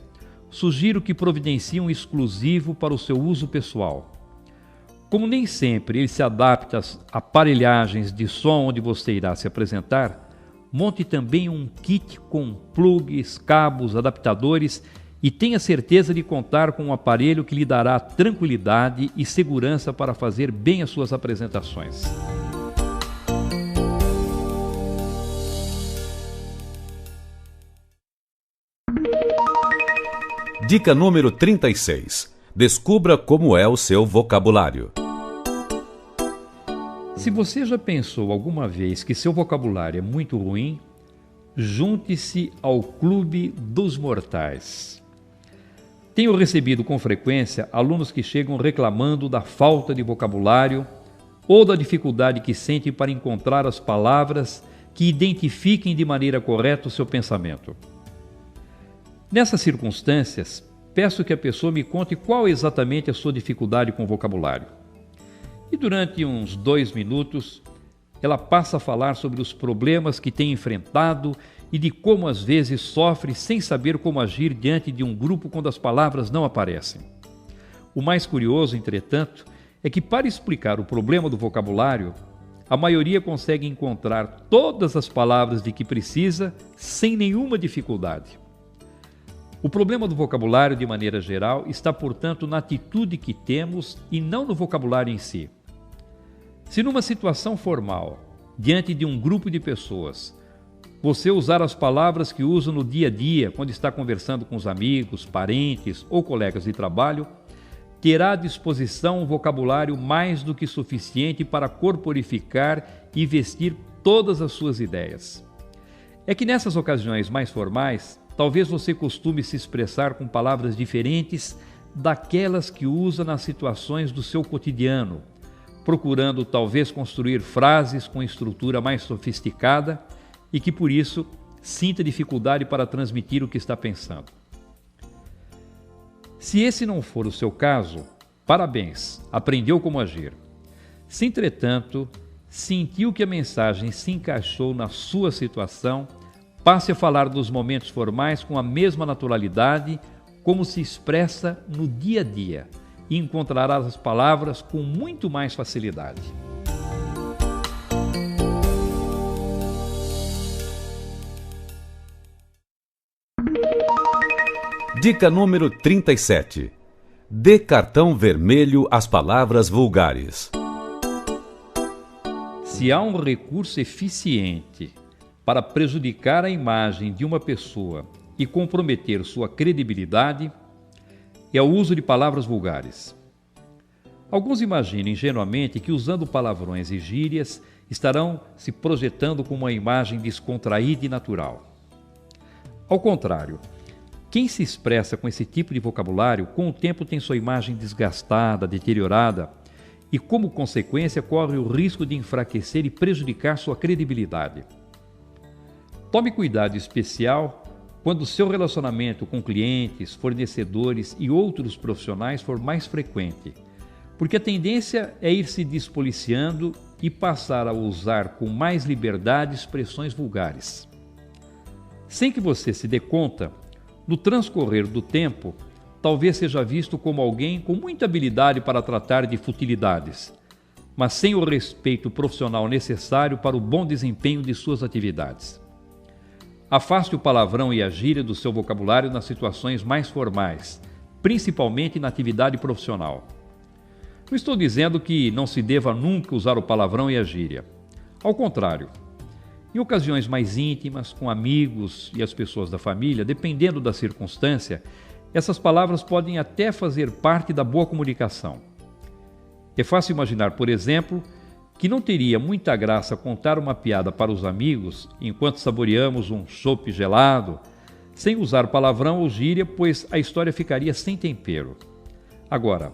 C: sugiro que providencie um exclusivo para o seu uso pessoal. Como nem sempre ele se adapta às aparelhagens de som onde você irá se apresentar, monte também um kit com plugs, cabos, adaptadores e tenha certeza de contar com um aparelho que lhe dará tranquilidade e segurança para fazer bem as suas apresentações.
A: Dica número 36. Descubra como é o seu vocabulário.
C: Se você já pensou alguma vez que seu vocabulário é muito ruim, junte-se ao Clube dos Mortais. Tenho recebido com frequência alunos que chegam reclamando da falta de vocabulário ou da dificuldade que sentem para encontrar as palavras que identifiquem de maneira correta o seu pensamento. Nessas circunstâncias, peço que a pessoa me conte qual é exatamente a sua dificuldade com o vocabulário. E durante uns 2 minutos, ela passa a falar sobre os problemas que tem enfrentado e de como às vezes sofre sem saber como agir diante de um grupo quando as palavras não aparecem. O mais curioso, entretanto, é que, para explicar o problema do vocabulário, a maioria consegue encontrar todas as palavras de que precisa sem nenhuma dificuldade. O problema do vocabulário, de maneira geral, está, portanto, na atitude que temos e não no vocabulário em si. Se numa situação formal, diante de um grupo de pessoas, você usar as palavras que usa no dia a dia, quando está conversando com os amigos, parentes ou colegas de trabalho, terá à disposição um vocabulário mais do que suficiente para corporificar e vestir todas as suas ideias. É que nessas ocasiões mais formais, talvez você costume se expressar com palavras diferentes daquelas que usa nas situações do seu cotidiano, procurando talvez construir frases com estrutura mais sofisticada e que, por isso, sinta dificuldade para transmitir o que está pensando. Se esse não for o seu caso, parabéns, aprendeu como agir. Se, entretanto, sentiu que a mensagem se encaixou na sua situação, passe a falar dos momentos formais com a mesma naturalidade como se expressa no dia a dia e encontrará as palavras com muito mais facilidade.
A: Dica número 37. Dê cartão vermelho às palavras vulgares.
C: Se há um recurso eficiente para prejudicar a imagem de uma pessoa e comprometer sua credibilidade é o uso de palavras vulgares. Alguns imaginam ingenuamente que usando palavrões e gírias estarão se projetando com uma imagem descontraída e natural. Ao contrário, quem se expressa com esse tipo de vocabulário, com o tempo tem sua imagem desgastada, deteriorada e, como consequência, corre o risco de enfraquecer e prejudicar sua credibilidade. Tome cuidado especial quando o seu relacionamento com clientes, fornecedores e outros profissionais for mais frequente, porque a tendência é ir se despoliciando e passar a usar com mais liberdade expressões vulgares. Sem que você se dê conta, no transcorrer do tempo, talvez seja visto como alguém com muita habilidade para tratar de futilidades, mas sem o respeito profissional necessário para o bom desempenho de suas atividades. Afaste o palavrão e a gíria do seu vocabulário nas situações mais formais, principalmente na atividade profissional. Não estou dizendo que não se deva nunca usar o palavrão e a gíria. Ao contrário, em ocasiões mais íntimas, com amigos e as pessoas da família, dependendo da circunstância, essas palavras podem até fazer parte da boa comunicação. É fácil imaginar, por exemplo, que não teria muita graça contar uma piada para os amigos enquanto saboreamos um chopp gelado, sem usar palavrão ou gíria, pois a história ficaria sem tempero. Agora,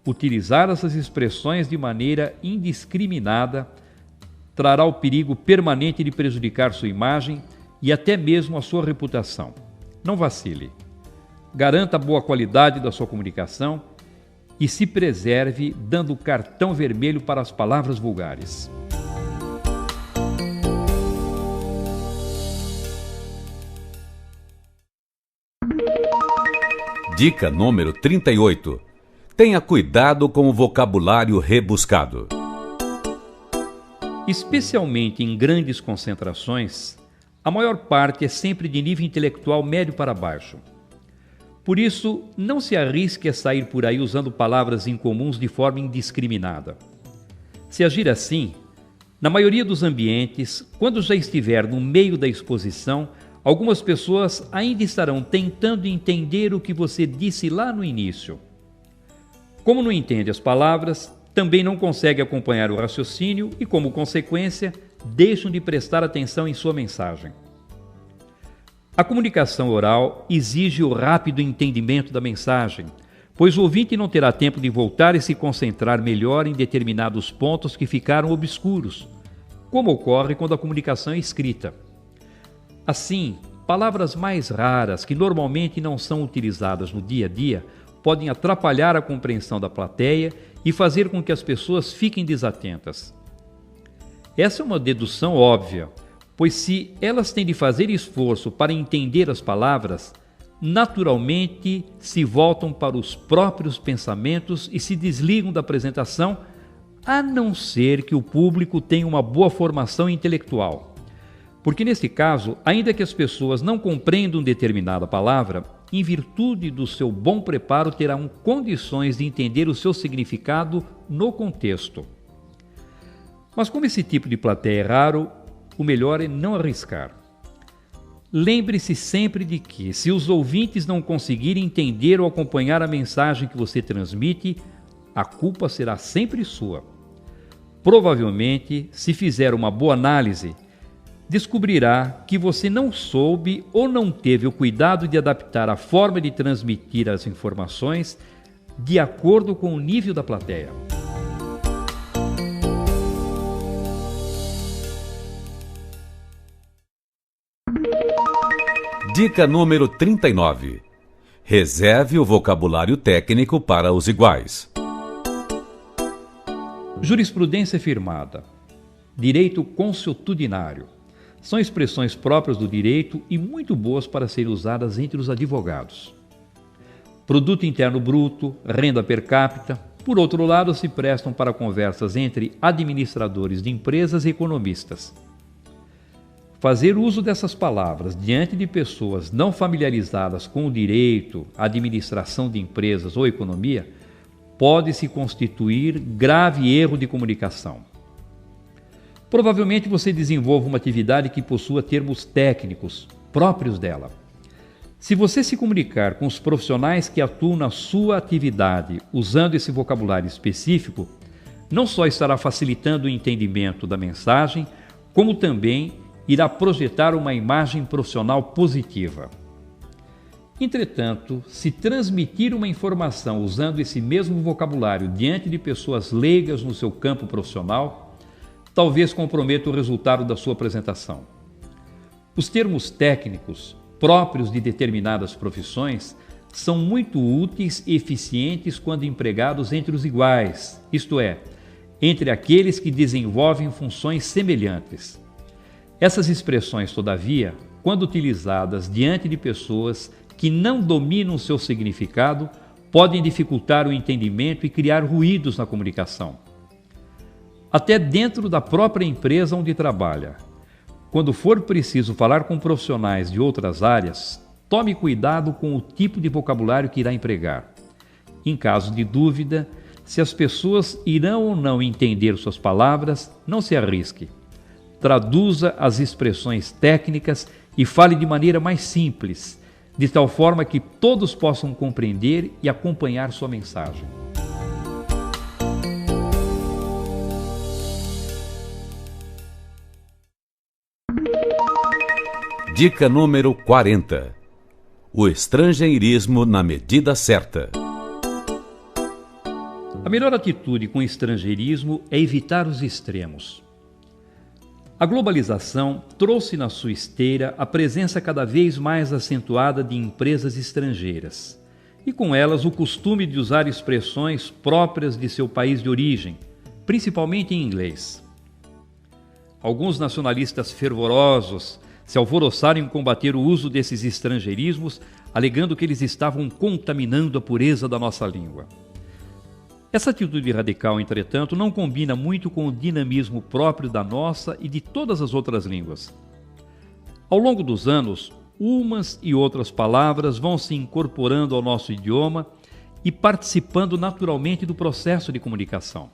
C: utilizar essas expressões de maneira indiscriminada trará o perigo permanente de prejudicar sua imagem e até mesmo a sua reputação. Não vacile. Garanta a boa qualidade da sua comunicação e se preserve dando cartão vermelho para as palavras vulgares.
A: Dica número 38. Tenha cuidado com o vocabulário rebuscado.
C: Especialmente em grandes concentrações, a maior parte é sempre de nível intelectual médio para baixo. Por isso, não se arrisque a sair por aí usando palavras incomuns de forma indiscriminada. Se agir assim, na maioria dos ambientes, quando já estiver no meio da exposição, algumas pessoas ainda estarão tentando entender o que você disse lá no início. Como não entende as palavras, também não consegue acompanhar o raciocínio e, como consequência, deixam de prestar atenção em sua mensagem. A comunicação oral exige o rápido entendimento da mensagem, pois o ouvinte não terá tempo de voltar e se concentrar melhor em determinados pontos que ficaram obscuros, como ocorre quando a comunicação é escrita. Assim, palavras mais raras que normalmente não são utilizadas no dia a dia podem atrapalhar a compreensão da plateia e fazer com que as pessoas fiquem desatentas. Essa é uma dedução óbvia, pois se elas têm de fazer esforço para entender as palavras, naturalmente se voltam para os próprios pensamentos e se desligam da apresentação, a não ser que o público tenha uma boa formação intelectual. Porque nesse caso, ainda que as pessoas não compreendam determinada palavra, em virtude do seu bom preparo terão condições de entender o seu significado no contexto. Mas como esse tipo de plateia é raro, o melhor é não arriscar. Lembre-se sempre de que, se os ouvintes não conseguirem entender ou acompanhar a mensagem que você transmite, a culpa será sempre sua. Provavelmente, se fizer uma boa análise, descobrirá que você não soube ou não teve o cuidado de adaptar a forma de transmitir as informações de acordo com o nível da plateia.
A: Dica número 39. Reserve o vocabulário técnico para os iguais.
C: Jurisprudência firmada. Direito consuetudinário. São expressões próprias do direito e muito boas para serem usadas entre os advogados. Produto interno bruto, renda per capita, por outro lado, se prestam para conversas entre administradores de empresas e economistas. Fazer uso dessas palavras diante de pessoas não familiarizadas com o direito, administração de empresas ou economia pode se constituir grave erro de comunicação. Provavelmente você desenvolve uma atividade que possua termos técnicos próprios dela. Se você se comunicar com os profissionais que atuam na sua atividade usando esse vocabulário específico, não só estará facilitando o entendimento da mensagem, como também irá projetar uma imagem profissional positiva. Entretanto, se transmitir uma informação usando esse mesmo vocabulário diante de pessoas leigas no seu campo profissional, talvez comprometa o resultado da sua apresentação. Os termos técnicos próprios de determinadas profissões são muito úteis e eficientes quando empregados entre os iguais, isto é, entre aqueles que desenvolvem funções semelhantes. Essas expressões, todavia, quando utilizadas diante de pessoas que não dominam seu significado, podem dificultar o entendimento e criar ruídos na comunicação. Até dentro da própria empresa onde trabalha. Quando for preciso falar com profissionais de outras áreas, tome cuidado com o tipo de vocabulário que irá empregar. Em caso de dúvida, se as pessoas irão ou não entender suas palavras, não se arrisque. Traduza as expressões técnicas e fale de maneira mais simples, de tal forma que todos possam compreender e acompanhar sua mensagem.
A: Dica número 40. O estrangeirismo na medida certa.
C: A melhor atitude com o estrangeirismo é evitar os extremos. A globalização trouxe na sua esteira a presença cada vez mais acentuada de empresas estrangeiras, e com elas o costume de usar expressões próprias de seu país de origem, principalmente em inglês. Alguns nacionalistas fervorosos se alvoroçaram em combater o uso desses estrangeirismos, alegando que eles estavam contaminando a pureza da nossa língua. Essa atitude radical, entretanto, não combina muito com o dinamismo próprio da nossa e de todas as outras línguas. Ao longo dos anos, umas e outras palavras vão se incorporando ao nosso idioma e participando naturalmente do processo de comunicação.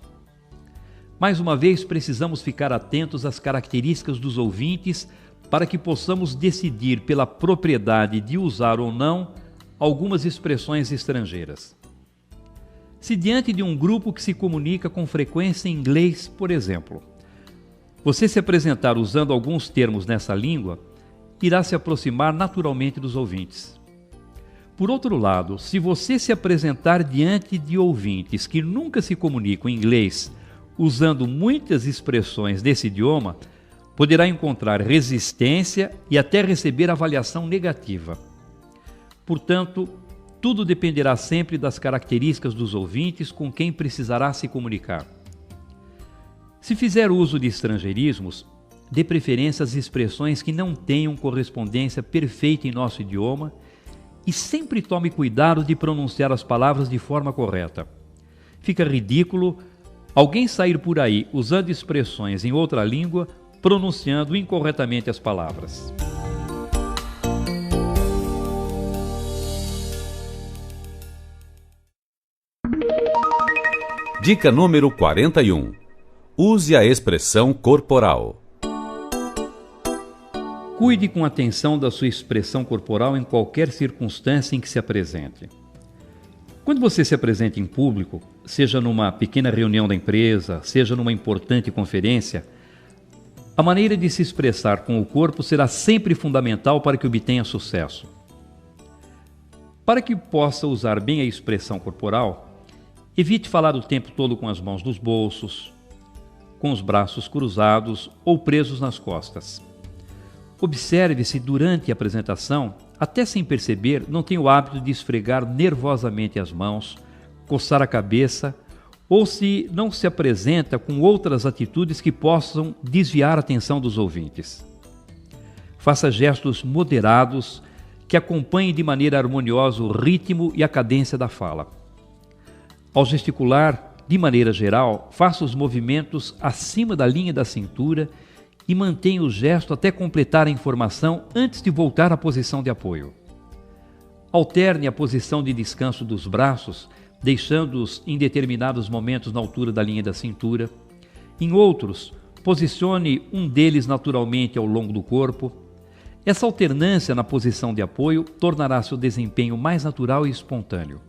C: Mais uma vez, precisamos ficar atentos às características dos ouvintes para que possamos decidir pela propriedade de usar ou não algumas expressões estrangeiras. Se diante de um grupo que se comunica com frequência em inglês, por exemplo, você se apresentar usando alguns termos nessa língua, irá se aproximar naturalmente dos ouvintes. Por outro lado, se você se apresentar diante de ouvintes que nunca se comunicam em inglês, usando muitas expressões desse idioma, poderá encontrar resistência e até receber avaliação negativa. Portanto, tudo dependerá sempre das características dos ouvintes com quem precisará se comunicar. Se fizer uso de estrangeirismos, dê preferência às expressões que não tenham correspondência perfeita em nosso idioma e sempre tome cuidado de pronunciar as palavras de forma correta. Fica ridículo alguém sair por aí usando expressões em outra língua, pronunciando incorretamente as palavras.
A: Dica número 41. Use a expressão corporal.
C: Cuide com atenção da sua expressão corporal em qualquer circunstância em que se apresente. Quando você se apresenta em público, seja numa pequena reunião da empresa, seja numa importante conferência, a maneira de se expressar com o corpo será sempre fundamental para que obtenha sucesso. Para que possa usar bem a expressão corporal, evite falar o tempo todo com as mãos nos bolsos, com os braços cruzados ou presos nas costas. Observe se durante a apresentação, até sem perceber, não tem o hábito de esfregar nervosamente as mãos, coçar a cabeça, ou se não se apresenta com outras atitudes que possam desviar a atenção dos ouvintes. Faça gestos moderados que acompanhem de maneira harmoniosa o ritmo e a cadência da fala. Ao gesticular, de maneira geral, faça os movimentos acima da linha da cintura e mantenha o gesto até completar a informação antes de voltar à posição de apoio. Alterne a posição de descanso dos braços, deixando-os em determinados momentos na altura da linha da cintura. Em outros, posicione um deles naturalmente ao longo do corpo. Essa alternância na posição de apoio tornará seu desempenho mais natural e espontâneo.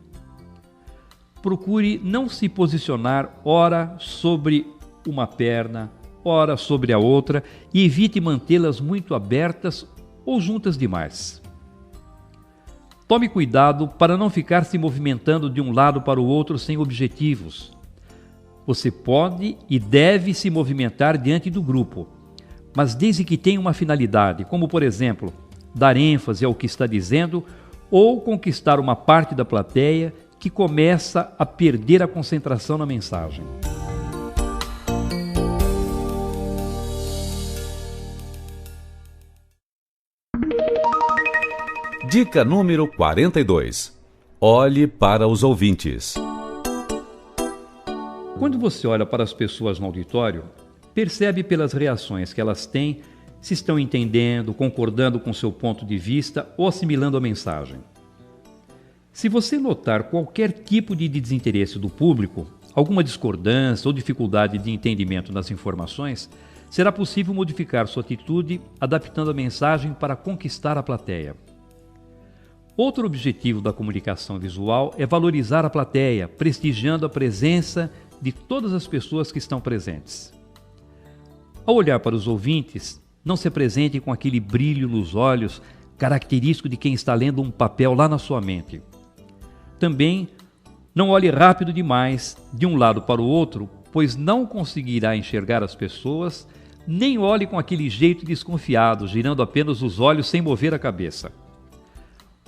C: Procure não se posicionar ora sobre uma perna, ora sobre a outra e evite mantê-las muito abertas ou juntas demais. Tome cuidado para não ficar se movimentando de um lado para o outro sem objetivos. Você pode e deve se movimentar diante do grupo, mas desde que tenha uma finalidade, como por exemplo, dar ênfase ao que está dizendo ou conquistar uma parte da plateia que começa a perder a concentração na mensagem.
A: Dica número 42. Olhe para os ouvintes.
C: Quando você olha para as pessoas no auditório, percebe pelas reações que elas têm se estão entendendo, concordando com seu ponto de vista ou assimilando a mensagem. Se você notar qualquer tipo de desinteresse do público, alguma discordância ou dificuldade de entendimento das informações, será possível modificar sua atitude adaptando a mensagem para conquistar a plateia. Outro objetivo da comunicação visual é valorizar a plateia, prestigiando a presença de todas as pessoas que estão presentes. Ao olhar para os ouvintes, não se apresente com aquele brilho nos olhos característico de quem está lendo um papel lá na sua mente. Também não olhe rápido demais de um lado para o outro, pois não conseguirá enxergar as pessoas, nem olhe com aquele jeito desconfiado, girando apenas os olhos sem mover a cabeça.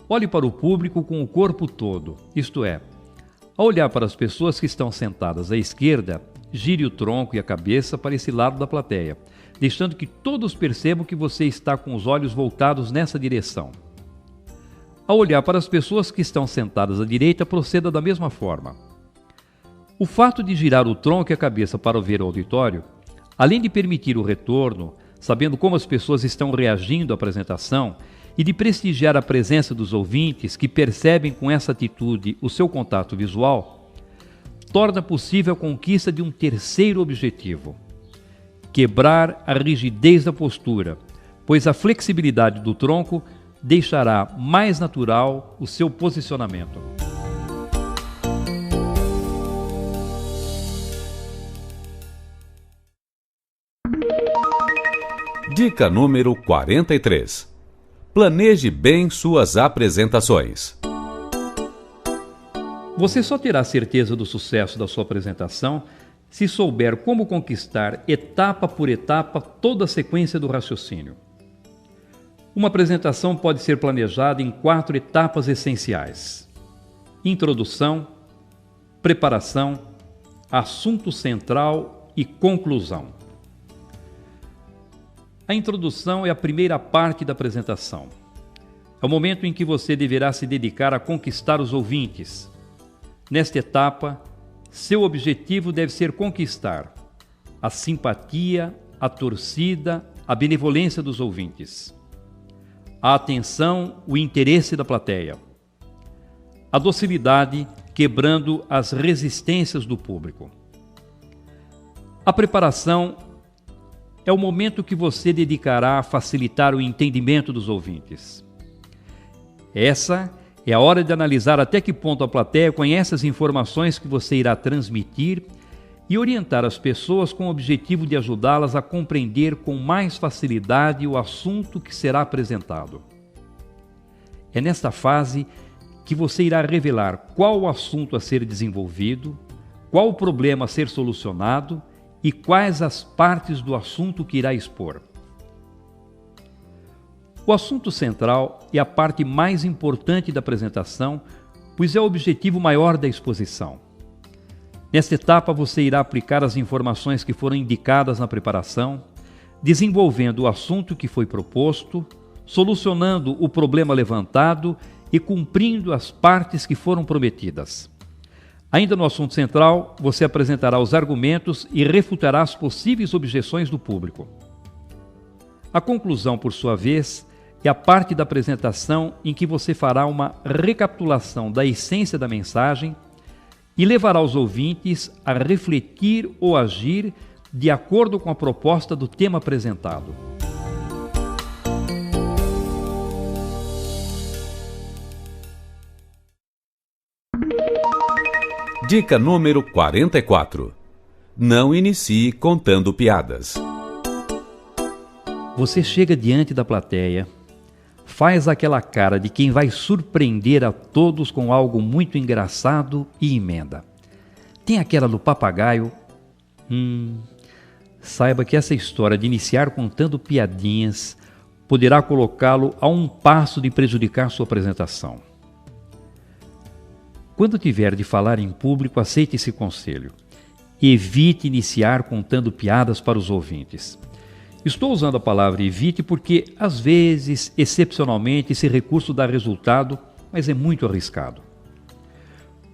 C: Olhe para o público com o corpo todo, isto é, ao olhar para as pessoas que estão sentadas à esquerda, gire o tronco e a cabeça para esse lado da plateia, deixando que todos percebam que você está com os olhos voltados nessa direção. Ao olhar para as pessoas que estão sentadas à direita, proceda da mesma forma. O fato de girar o tronco e a cabeça para ver o auditório, além de permitir o retorno, sabendo como as pessoas estão reagindo à apresentação, e de prestigiar a presença dos ouvintes que percebem com essa atitude o seu contato visual, torna possível a conquista de um terceiro objetivo: quebrar a rigidez da postura, pois a flexibilidade do tronco deixará mais natural o seu posicionamento.
A: Dica número 43. Planeje bem suas apresentações.
C: Você só terá certeza do sucesso da sua apresentação se souber como conquistar, etapa por etapa, toda a sequência do raciocínio. Uma apresentação pode ser planejada em 4 etapas essenciais: introdução, preparação, assunto central e conclusão. A introdução é a primeira parte da apresentação. É o momento em que você deverá se dedicar a conquistar os ouvintes. Nesta etapa, seu objetivo deve ser conquistar a simpatia, a torcida, a benevolência dos ouvintes, a atenção, o interesse da plateia, a docilidade, quebrando as resistências do público. A preparação é o momento que você dedicará a facilitar o entendimento dos ouvintes. Essa é a hora de analisar até que ponto a plateia conhece as informações que você irá transmitir e orientar as pessoas com o objetivo de ajudá-las a compreender com mais facilidade o assunto que será apresentado. É nesta fase que você irá revelar qual o assunto a ser desenvolvido, qual o problema a ser solucionado e quais as partes do assunto que irá expor. O assunto central é a parte mais importante da apresentação, pois é o objetivo maior da exposição. Nesta etapa, você irá aplicar as informações que foram indicadas na preparação, desenvolvendo o assunto que foi proposto, solucionando o problema levantado e cumprindo as partes que foram prometidas. Ainda no assunto central, você apresentará os argumentos e refutará as possíveis objeções do público. A conclusão, por sua vez, é a parte da apresentação em que você fará uma recapitulação da essência da mensagem e levará os ouvintes a refletir ou agir de acordo com a proposta do tema apresentado.
A: Dica número 44. Não inicie contando piadas.
C: Você chega diante da plateia, faz aquela cara de quem vai surpreender a todos com algo muito engraçado e emenda. Tem aquela do papagaio. Saiba que essa história de iniciar contando piadinhas poderá colocá-lo a um passo de prejudicar sua apresentação. Quando tiver de falar em público, aceite esse conselho. Evite iniciar contando piadas para os ouvintes. Estou usando a palavra evite porque, às vezes, excepcionalmente, esse recurso dá resultado, mas é muito arriscado.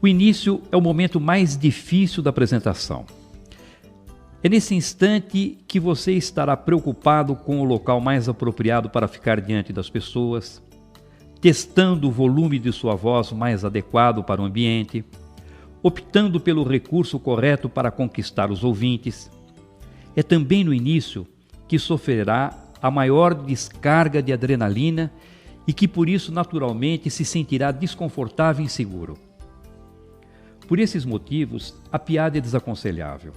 C: O início é o momento mais difícil da apresentação. É nesse instante que você estará preocupado com o local mais apropriado para ficar diante das pessoas, testando o volume de sua voz mais adequado para o ambiente, optando pelo recurso correto para conquistar os ouvintes. É também no início que sofrerá a maior descarga de adrenalina e que por isso naturalmente se sentirá desconfortável e inseguro. Por esses motivos, a piada é desaconselhável.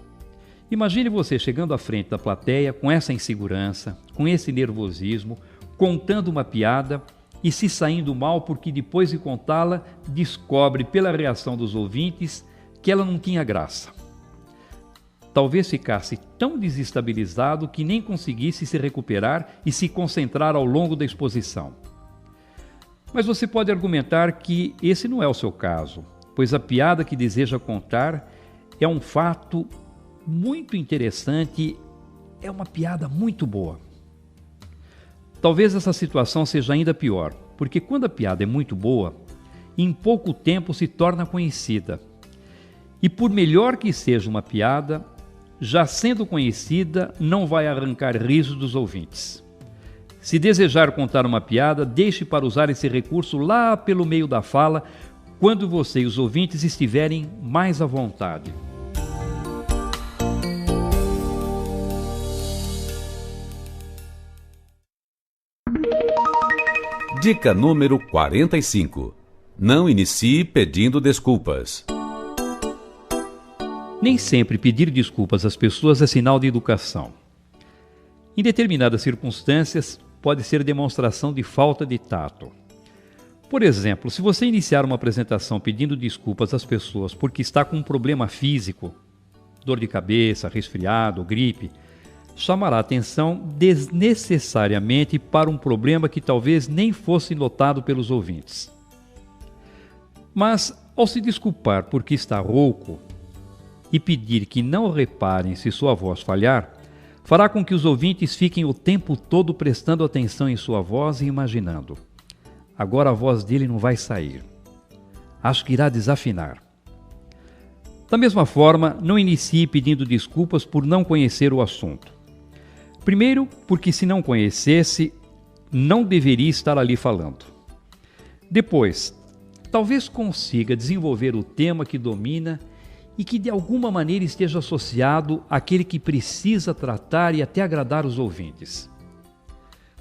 C: Imagine você chegando à frente da plateia com essa insegurança, com esse nervosismo, contando uma piada e se saindo mal porque depois de contá-la, descobre pela reação dos ouvintes que ela não tinha graça. Talvez ficasse tão desestabilizado que nem conseguisse se recuperar e se concentrar ao longo da exposição. Mas você pode argumentar que esse não é o seu caso, pois a piada que deseja contar é um fato muito interessante, é uma piada muito boa. Talvez essa situação seja ainda pior, porque quando a piada é muito boa, em pouco tempo se torna conhecida. E por melhor que seja uma piada, já sendo conhecida, não vai arrancar risos dos ouvintes. Se desejar contar uma piada, deixe para usar esse recurso lá pelo meio da fala, quando você e os ouvintes estiverem mais à vontade.
A: Dica número 45. Não inicie pedindo desculpas.
C: Nem sempre pedir desculpas às pessoas é sinal de educação. Em determinadas circunstâncias, pode ser demonstração de falta de tato. Por exemplo, se você iniciar uma apresentação pedindo desculpas às pessoas porque está com um problema físico, dor de cabeça, resfriado, gripe, chamará atenção desnecessariamente para um problema que talvez nem fosse notado pelos ouvintes. Mas, ao se desculpar porque está rouco e pedir que não reparem se sua voz falhar, fará com que os ouvintes fiquem o tempo todo prestando atenção em sua voz e imaginando: agora a voz dele não vai sair. Acho que irá desafinar. Da mesma forma, não inicie pedindo desculpas por não conhecer o assunto. Primeiro, porque se não conhecesse, não deveria estar ali falando. Depois, talvez consiga desenvolver o tema que domina e que de alguma maneira esteja associado àquele que precisa tratar e até agradar os ouvintes.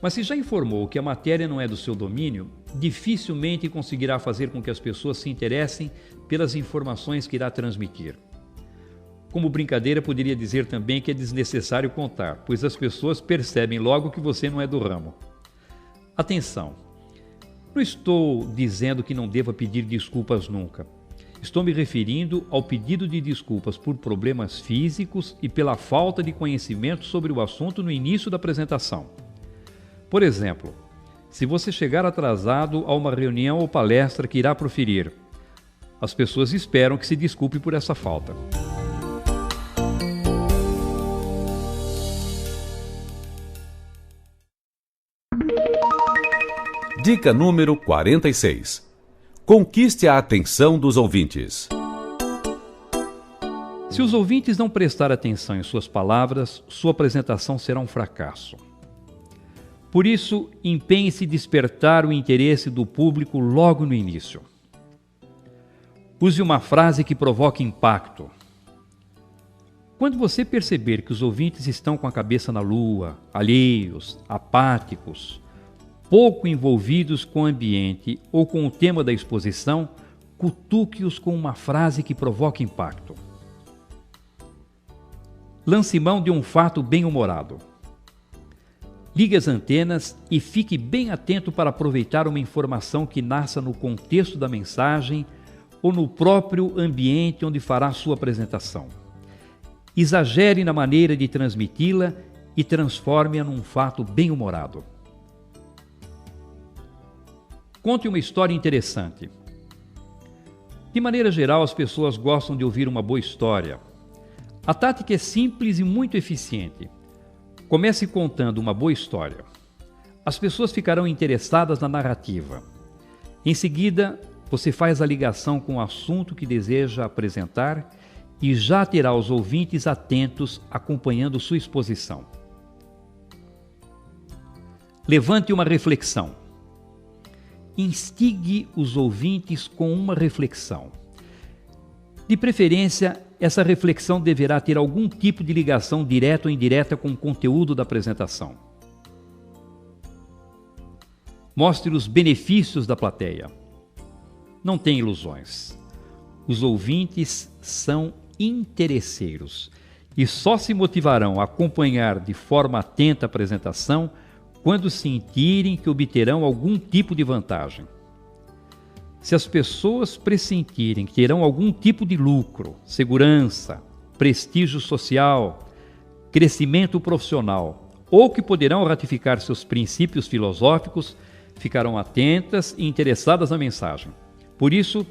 C: Mas se já informou que a matéria não é do seu domínio, dificilmente conseguirá fazer com que as pessoas se interessem pelas informações que irá transmitir. Como brincadeira, poderia dizer também que é desnecessário contar, pois as pessoas percebem logo que você não é do ramo. Atenção! Não estou dizendo que não deva pedir desculpas nunca. Estou me referindo ao pedido de desculpas por problemas físicos e pela falta de conhecimento sobre o assunto no início da apresentação. Por exemplo, se você chegar atrasado a uma reunião ou palestra que irá proferir, as pessoas esperam que se desculpe por essa falta.
A: Dica número 46. Conquiste a atenção dos ouvintes.
C: Se os ouvintes não prestarem atenção em suas palavras, sua apresentação será um fracasso. Por isso, empenhe-se em despertar o interesse do público logo no início. Use uma frase que provoque impacto. Quando você perceber que os ouvintes estão com a cabeça na lua, alheios, apáticos, pouco envolvidos com o ambiente ou com o tema da exposição, cutuque-os com uma frase que provoque impacto. Lance mão de um fato bem-humorado. Ligue as antenas e fique bem atento para aproveitar uma informação que nasça no contexto da mensagem ou no próprio ambiente onde fará sua apresentação. Exagere na maneira de transmiti-la e transforme-a num fato bem-humorado. Conte uma história interessante. De maneira geral, as pessoas gostam de ouvir uma boa história. A tática é simples e muito eficiente. Comece contando uma boa história. As pessoas ficarão interessadas na narrativa. Em seguida, você faz a ligação com o assunto que deseja apresentar e já terá os ouvintes atentos acompanhando sua exposição. Levante uma reflexão. Instigue os ouvintes com uma reflexão. De preferência, essa reflexão deverá ter algum tipo de ligação direta ou indireta com o conteúdo da apresentação. Mostre os benefícios da plateia. Não tem ilusões. Os ouvintes são interesseiros e só se motivarão a acompanhar de forma atenta a apresentação quando sentirem que obterão algum tipo de vantagem. Se as pessoas pressentirem que terão algum tipo de lucro, segurança, prestígio social, crescimento profissional ou que poderão ratificar seus princípios filosóficos, ficarão atentas e interessadas na mensagem. Por isso,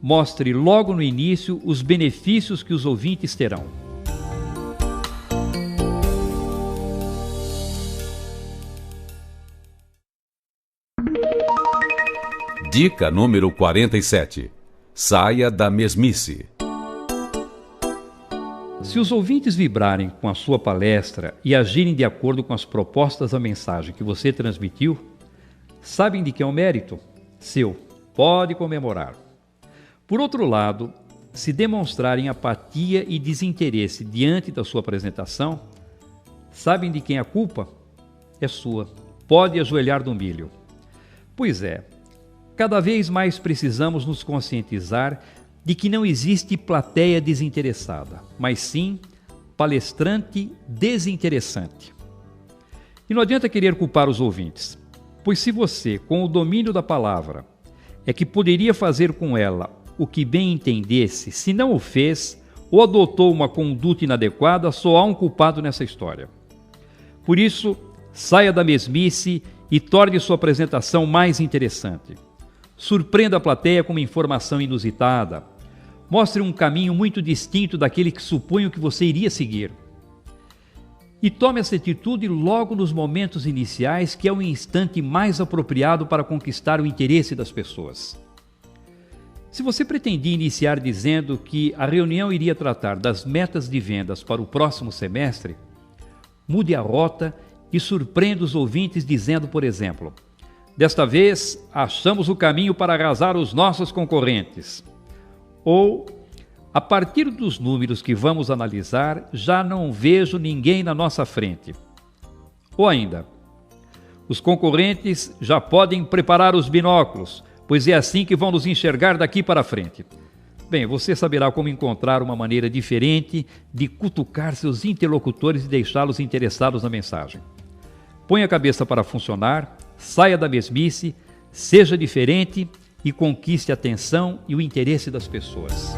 C: mostre logo no início os benefícios que os ouvintes terão.
A: Dica número 47. Saia da mesmice.
C: Se os ouvintes vibrarem com a sua palestra e agirem de acordo com as propostas da mensagem que você transmitiu, sabem de quem é o mérito? Seu. Pode comemorar. Por outro lado, se demonstrarem apatia e desinteresse diante da sua apresentação, sabem de quem é a culpa? É sua. Pode ajoelhar no milho. Pois é, cada vez mais precisamos nos conscientizar de que não existe plateia desinteressada, mas sim palestrante desinteressante. E não adianta querer culpar os ouvintes, pois se você, com o domínio da palavra, é que poderia fazer com ela o que bem entendesse, se não o fez ou adotou uma conduta inadequada, só há um culpado nessa história. Por isso, saia da mesmice e torne sua apresentação mais interessante. Surpreenda a plateia com uma informação inusitada. Mostre um caminho muito distinto daquele que supunham que você iria seguir. E tome essa atitude logo nos momentos iniciais, que é o instante mais apropriado para conquistar o interesse das pessoas. Se você pretendia iniciar dizendo que a reunião iria tratar das metas de vendas para o próximo semestre, mude a rota e surpreenda os ouvintes dizendo, por exemplo: desta vez, achamos o caminho para arrasar os nossos concorrentes. Ou, a partir dos números que vamos analisar, já não vejo ninguém na nossa frente. Ou ainda, os concorrentes já podem preparar os binóculos, pois é assim que vão nos enxergar daqui para frente. Bem, você saberá como encontrar uma maneira diferente de cutucar seus interlocutores e deixá-los interessados na mensagem. Põe a cabeça para funcionar, saia da mesmice, seja diferente e conquiste a atenção e o interesse das pessoas.